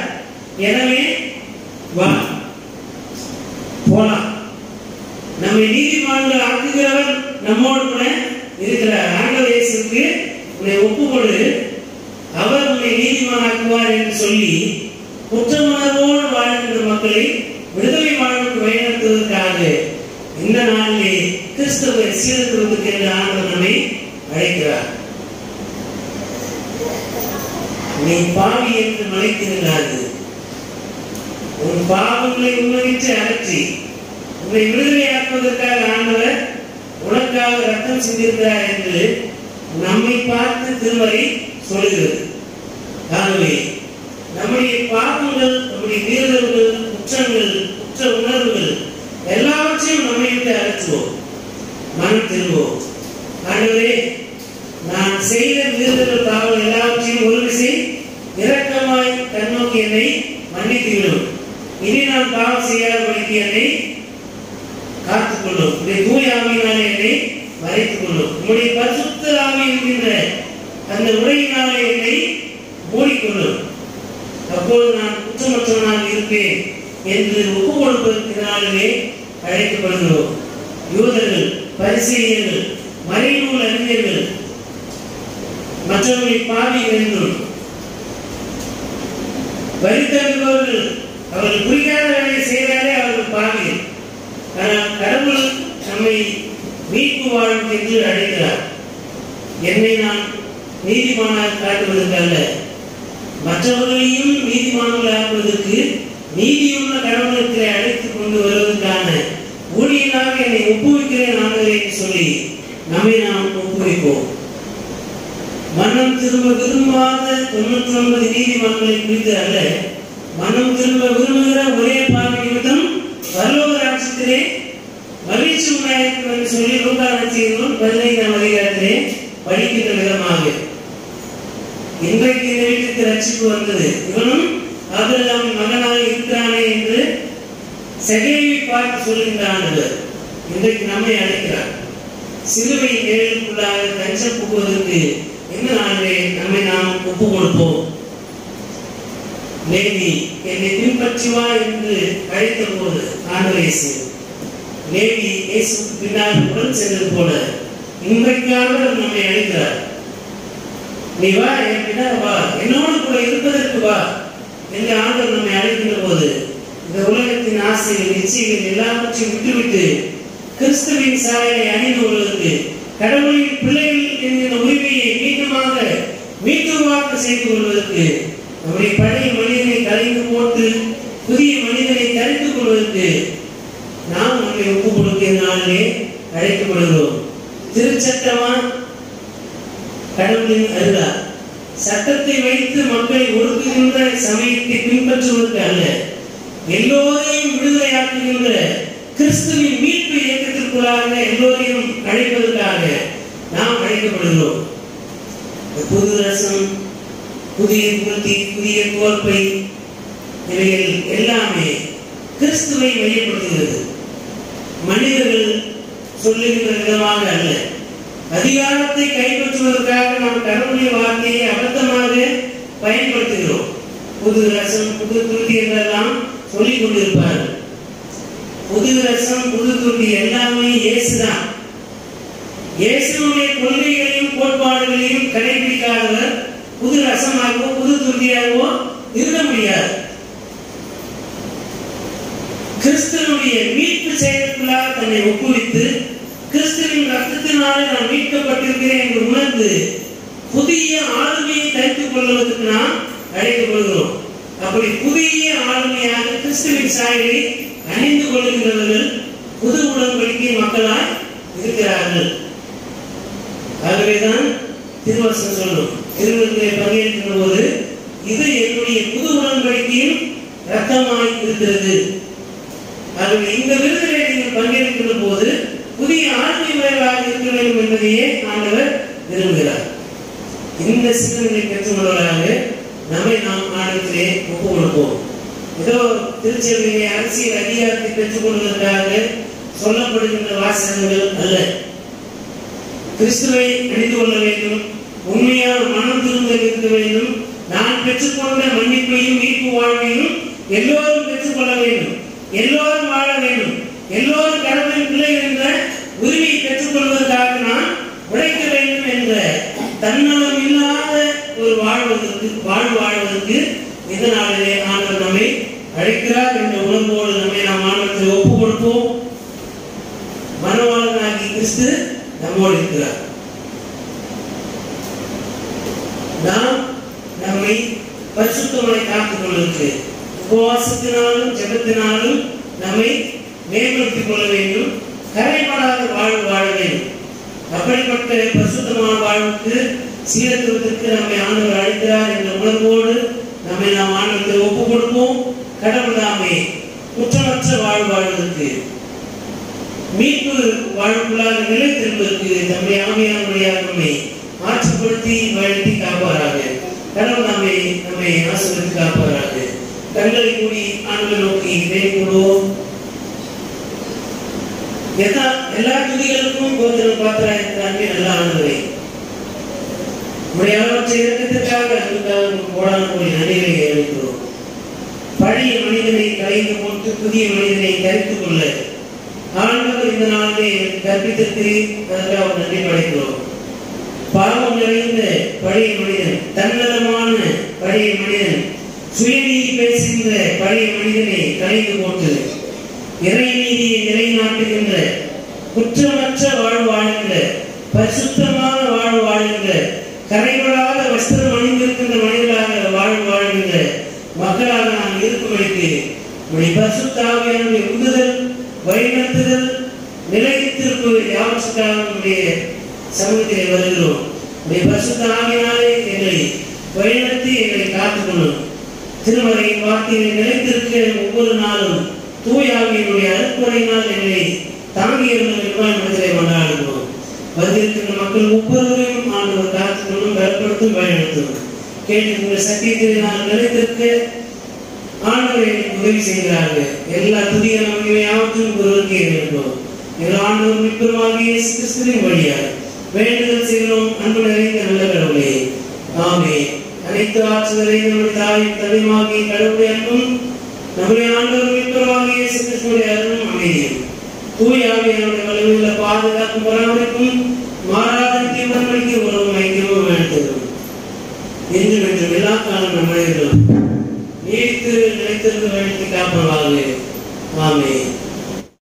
எனவே வா போலாம். நம்மை நீதிமான்கள் ஆக்குகிறவர் நம்மோடு கூட இருக்கிறார். ஆண்டவர் இயேசுவுக்கு உன்னை ஒப்புக்கொடு, அவர் உன்னை நீதிமானாக்குவார் என்று சொல்லி குற்றமுணர்வோடு வாழ்கின்ற மக்களை விடுதலை வாழ்வுக்கு வழிநடத்துவதற்காக இந்த நாளிலே கிறிஸ்துவை சீர்திருத்தத்திற்கு என்று ஆண்டவர் நம்மை அழைக்கிறார். நீ பாவி என்று மறைத்திருந்தார்கள், உன் பாவங்களை உண்மையிட்டு அகற்றி உன்னை விடுதலையாக்குவதற்காக ஆண்டவர் உனக்காக ரத்தம் சிந்திருக்கிறார் என்று நம்மை பார்த்து திருமறை சொல்கிறது. ஆகவே நம்முடைய பாவங்கள், நம்முடைய மீறல்கள், குற்றங்கள், குற்ற உணர்வுகள் எல்லாவற்றையும் நம்மை விட்டு அகற்றுவோம், மனம் திரும்புவோம். ஆண்டவரே, நான் செய்த மீறல்கள், பாவங்கள் எல்லாவற்றையும் ஒரு விசை இரக்கமாய் கண்ணோக்கி என்னை மன்னித்துவிடும். இனி நான் பாவம் செய்யாதபடிக்கு என்னை காத்துக்கொள்ளும். உடைய தூய ஆவியினாலே என்னை மறைத்துக் கொள்ளும். உங்களுடைய பரிசுத்த ஆவி என்கின்ற அந்த உரையினாலே என்னை மூடிக்கொள்ளும். அப்போது நான் குற்றமற்றவனாக இருப்பேன் என்று ஒப்பு கொடுப்பதற்கினாலே அழைக்கப்படுகிறோம். யூதர்கள், பரிசேயர்கள், மறைநூல் அறிஞர்கள் மற்றவர்களை பாவிகள் என்றும், வரித்தவர்கள் அவர்கள் புரியாத வேலையை செய்தாலே அவர்கள் பாவிகள். ஆனால் கடவுள் நம்மை மீட்பு வாழ்வு என்று அழைக்கிறார். என்னை நான் நீதிமானாக காட்டுவதற்கல்ல, மற்றவர்களையும் நீதிமான்களாக்குவதற்கு, நீதியுள்ள கடவுளுக்கு அழைத்துக் கொண்டு வருவதற்கான ஊழியனாக என்னை ஒப்புவிக்கிறேன் ஆண்டவரே என்று சொல்லி நம்மை நாம் ஒப்புவிப்போம். மனம் திரும்ப விரும்பாத 99 நீதிமன்றங்களை குறித்து அல்ல, மனம் திரும்ப விரும்புகிற ஒரே பாவி நிமித்தம் பரலோக ராஜ்யத்திலே மகிழ்ச்சி உண்டாயிருக்கும் என்று சொல்லி லூக்கா நற்செய்தியில் 15ஆம் அதிகாரத்திலே படிக்கின்ற விதமாக இன்றைக்கு இந்த வீட்டுக்கு ரட்சிப்பு வந்தது, இவனும் ஆபிரகாமின் மகனாக இருக்கிறானே என்று செகேயை பார்த்து சொல்கின்ற ஆண்டவர் இன்றைக்கு நம்மை அழைக்கிறார். சிலுவை நிழலுக்குள்ளாக தஞ்சம் புகுவதற்கு இந்த நாளிலே நம்மை நாம் ஒப்பு கொடுப்போம். லேவி என்னை பின்பற்றி வா என்று அழைத்த போது ஆண்டவர் இயேசு லேவி இயேசுக்கு பின்னால் உடன் சென்றது போல இன்றைக்காக நம்மை அழைக்கிறார். நீ வா, என் பின்னால் வா, என்னோடு கூட இருப்பதற்கு வா என்று ஆண்டவர் நம்மை அழைக்கின்ற போது இந்த உலகத்தின் ஆசைகள் நிச்சயங்கள் எல்லாவற்றையும் விட்டுவிட்டு கிறிஸ்துவின் சாயலை அணிந்து கொள்வதற்கு கடவுளின் பிள்ளைகள் என்கிற உரிமையை மீண்டுருவாக்க செய்து கொள்வதற்கு நம்முடைய பழைய மனிதனை கலைந்து போட்டு புதிய மனிதனை தரித்துக் கொள்வதற்கு நாம் நம்மை ஒப்புக் கொடுக்கிற நாளிலே அழைக்கப்படுகிறோம். திருச்சட்டமா கடவுளின் அருளா? சட்டத்தை வைத்து மக்களை ஒடுக்குகின்ற சமயத்தை பின்பற்றுவதற்கு அல்ல, எல்லோரையும் விடுதலையாக்குகின்ற கிறிஸ்துவின் மீட்பு இயக்கத்திற்குள்ளாக எல்லோரையும் அழைப்பதற்காக நாம் அழைக்கப்படுகிறோம். புது ரசம், புதிய குருதி, புதிய கோர்ப்பை இவைகள் எல்லாமே கிறிஸ்துவை மையப்படுத்துகிறது. மனிதர்கள் சொல்லுகின்ற விதமாக அல்ல. அதிகாரத்தை கைப்பற்றுவதற்காக நாம் கடவுளுடைய வார்த்தையை அபத்தமாக பயன்படுத்துகிறோம். புது ரசம், புது குருதி என்றெல்லாம் சொல்லிக் கொண்டிருப்பார்கள். புது ரசம், புது குருதி எல்லாமே இயேசுதான். இயேசுடைய கொள்கைகளையும் கோட்பாடுகளையும் கடைபிடிக்காதவர் புது ரசமாகவோ புது துருதியாகவோ இருக்க முடியாது. கிறிஸ்துவனுடைய மீட்பு செயலுக்குள்ளாக தன்னை ஒப்புவித்து கிறிஸ்துவின் ரத்தத்தினாலே நான் மீட்கப்பட்டிருக்கிறேன் என்று உணர்ந்து புதிய ஆளுமையை தரித்துக் கொள்வதற்கு நாம் அழைக்கப்படுகிறோம். அப்படி புதிய ஆளுமையாக கிறிஸ்துவின் சாயலை அணிந்து கொள்ளுகின்றவர்கள் புது உடன்படிக்கை மக்களாய் இருக்கிறார்கள். ஆகவேதான் திருவசனம் சொல்லும், திருவிழாவிலே பங்கேற்கின்ற போது இது என்னுடைய புது உடன்படிக்கையில் ரத்தமாய் இருக்கிறது. ஆகவே இந்த விருதிலே நீங்கள் பங்கேற்கின்ற போது புதிய ஆளுமை உடையவராக இருக்க வேண்டும் என்பதையே ஆண்டவர் விரும்புகிறார். இந்த சிந்தனை பெற்றுள்ளவர்களாக நம்மை நாம் ஆண்டவத்திலே ஒப்புக் கொடுப்போம். ஏதோ திருச்சபையிலே அரசியல் அதிகாரத்தை பெற்றுக் கொள்வதற்காக சொல்லப்படுகின்ற வாசகங்கள் அல்ல. கிறிஸ்துவை அணிந்து கொள்ள வேண்டும், உண்மையான மனம் திரும்பல் இருக்க வேண்டும், நான் பெற்றுக்கொண்ட மன்னிப்பையும் மீட்பு வாழ்வையும் எல்லோரும் பெற்றுக்கொள்ள வேண்டும், எல்லோரும் வாழ வேண்டும், எல்லோரும் கடவுளின் பிள்ளைகள் என்ற உரிமையை பெற்றுக்கொள்வதற்காக நான் உழைக்க வேண்டும் என்ற தன்னலம் இல்லாத ஒரு வாழ்வதற்கு இந்த நாளிலே ஆண்டவர் நம்மை அழைக்கிறார் என்ற உணர்வோடு நம்மை நாம் ஆண்டவருக்கு ஒப்புக் கொடுப்போம். மனவாளனாகி கிறிஸ்து நம்மோடு இருக்கிறார். நாம் நம்மை பரிசுத்தமாய் காத்துக் கொள்வதற்கு உபவாசத்தினாலும் ஜெபத்தினாலும் நம்மை மேம்படுத்திக் கொள்ள வேண்டும், கரைபடாத வாழ்வு வாழ வேண்டும். அப்படிப்பட்ட பரிசுத்தமான வாழ்வுக்கு சீரத்துவத்திற்கு நம்மை ஆண்டவர் அழைக்கிறார் என்ற உணர்வோடு நம்மை நாம் ஆண்டவருக்கு ஒப்புக் கொடுப்போம். கடவுள் நாமே குற்றமற்ற வாழ்வு வாழ்வதற்கு மீட்பு வாழ்வுக்குள்ளாக நிலை திரும்புவதற்கு நம்முடைய ஆவியானவருடைய நம்மை ஆட்சிப்படுத்தி வழிநடத்தி காப்பாராக. கடவுள் நம்மை ஆசீர்வதித்து காப்பாராக. கண்களை கூடி ஆண்டவரை நோக்கி வேண்டுவோம். எல்லா துதிகளுக்கும் கோத்திரம் பாத்திரம் இருக்கிறாங்க. நல்ல ஆண்டவரே, உடைய அளவற்ற இறக்கத்திற்காக அன்புக்காக கோடான கோடி நன்றிகளை ஏற்படுத்துகிறோம். பழைய மனிதனை கலைந்து போட்டு புதிய மனிதனை தரித்துக் கொள்ள ஆண்டவர் இந்த நாளிலே கற்பித்திருக்கிறேன். அதற்காக நன்றி படைக்கிறோம். பாவம் நிறைந்த பழைய மனிதன், தன்னலமான பழைய மனிதன், சுயநீதி பேசுகின்ற பழைய மனிதனை கலைந்து போட்டு இறை நீதியை நிலைநாட்டுகின்ற குற்றமற்ற வாழ்வு வாழ்கின்ற பரிசுத்தமான வாழ்வு வாழ்கின்ற கரைபடாத வஸ்திரம் அணிந்திருக்கின்ற மனிதர்களாக வாழ்வு வாழ்கின்ற மக்களாக நாம் இருக்கும்படிக்கு நம்முடைய பரிசுத்த ஆவியானுடைய உந்துதல், வழிநடத்துதல், நிலைத்திருப்பு யாவற்றுக்காக நம்முடைய சமூகத்திலே வருகிறோம். நம்முடைய பரிசுத்த ஆவியானே எங்களை வழிநடத்தி எங்களை காத்துக்கொள்ளும். திருமறையின் வார்த்தையை நிலைத்திருக்க ஒவ்வொரு நாளும் தூய ஆவியினுடைய அருட்கொடையினால் எங்களை தாங்கியிருந்ததை கொண்டாடுகிறோம். வந்திருக்கின்ற மக்கள் ஒவ்வொருவரையும் ஆண்டவர் காத்துக்கொள்ளும், பலப்படுத்தும், வழிநடத்தும். கேட்டிருக்கின்ற சத்தியத்தை நாங்கள் நிலைத்திருக்க ஆண்டவர் எங்களுக்கு உதவி செய்கிறார்கள். எல்லா புதிய நம்பிக்கை யாவற்றும் ஒருவருக்கே இருக்கிறோம். எங்கள் ஆண்டவர் மிக்கமாக இயேசு கிறிஸ்துவின் வழியாக வேண்டுதல் செய்கிறோம். அன்பு நிறைந்த நல்ல கடவுளே, ஆமென். அனைத்து ஆட்சிகளையும் நம்முடைய தாயும் தந்தையுமாகிய கடவுளுடைய அன்பும் நம்முடைய ஆண்டவர் மீட்பராகிய இயேசு கிறிஸ்துவின் அருளும் அமைதியும் தூய ஆவியானவருடைய வல்லமையுள்ள பாதுகாப்பும் பராமரிப்பும் மாறாத நித்திய உடன்படிக்கை உறவும் ஐக்கியமும் நடத்துகிறோம். இன்று மற்றும் எல்லா காலம் நம்மளும் நீடித்து நிலைத்திருந்து வழித்து காப்பதாக. ஆமென்.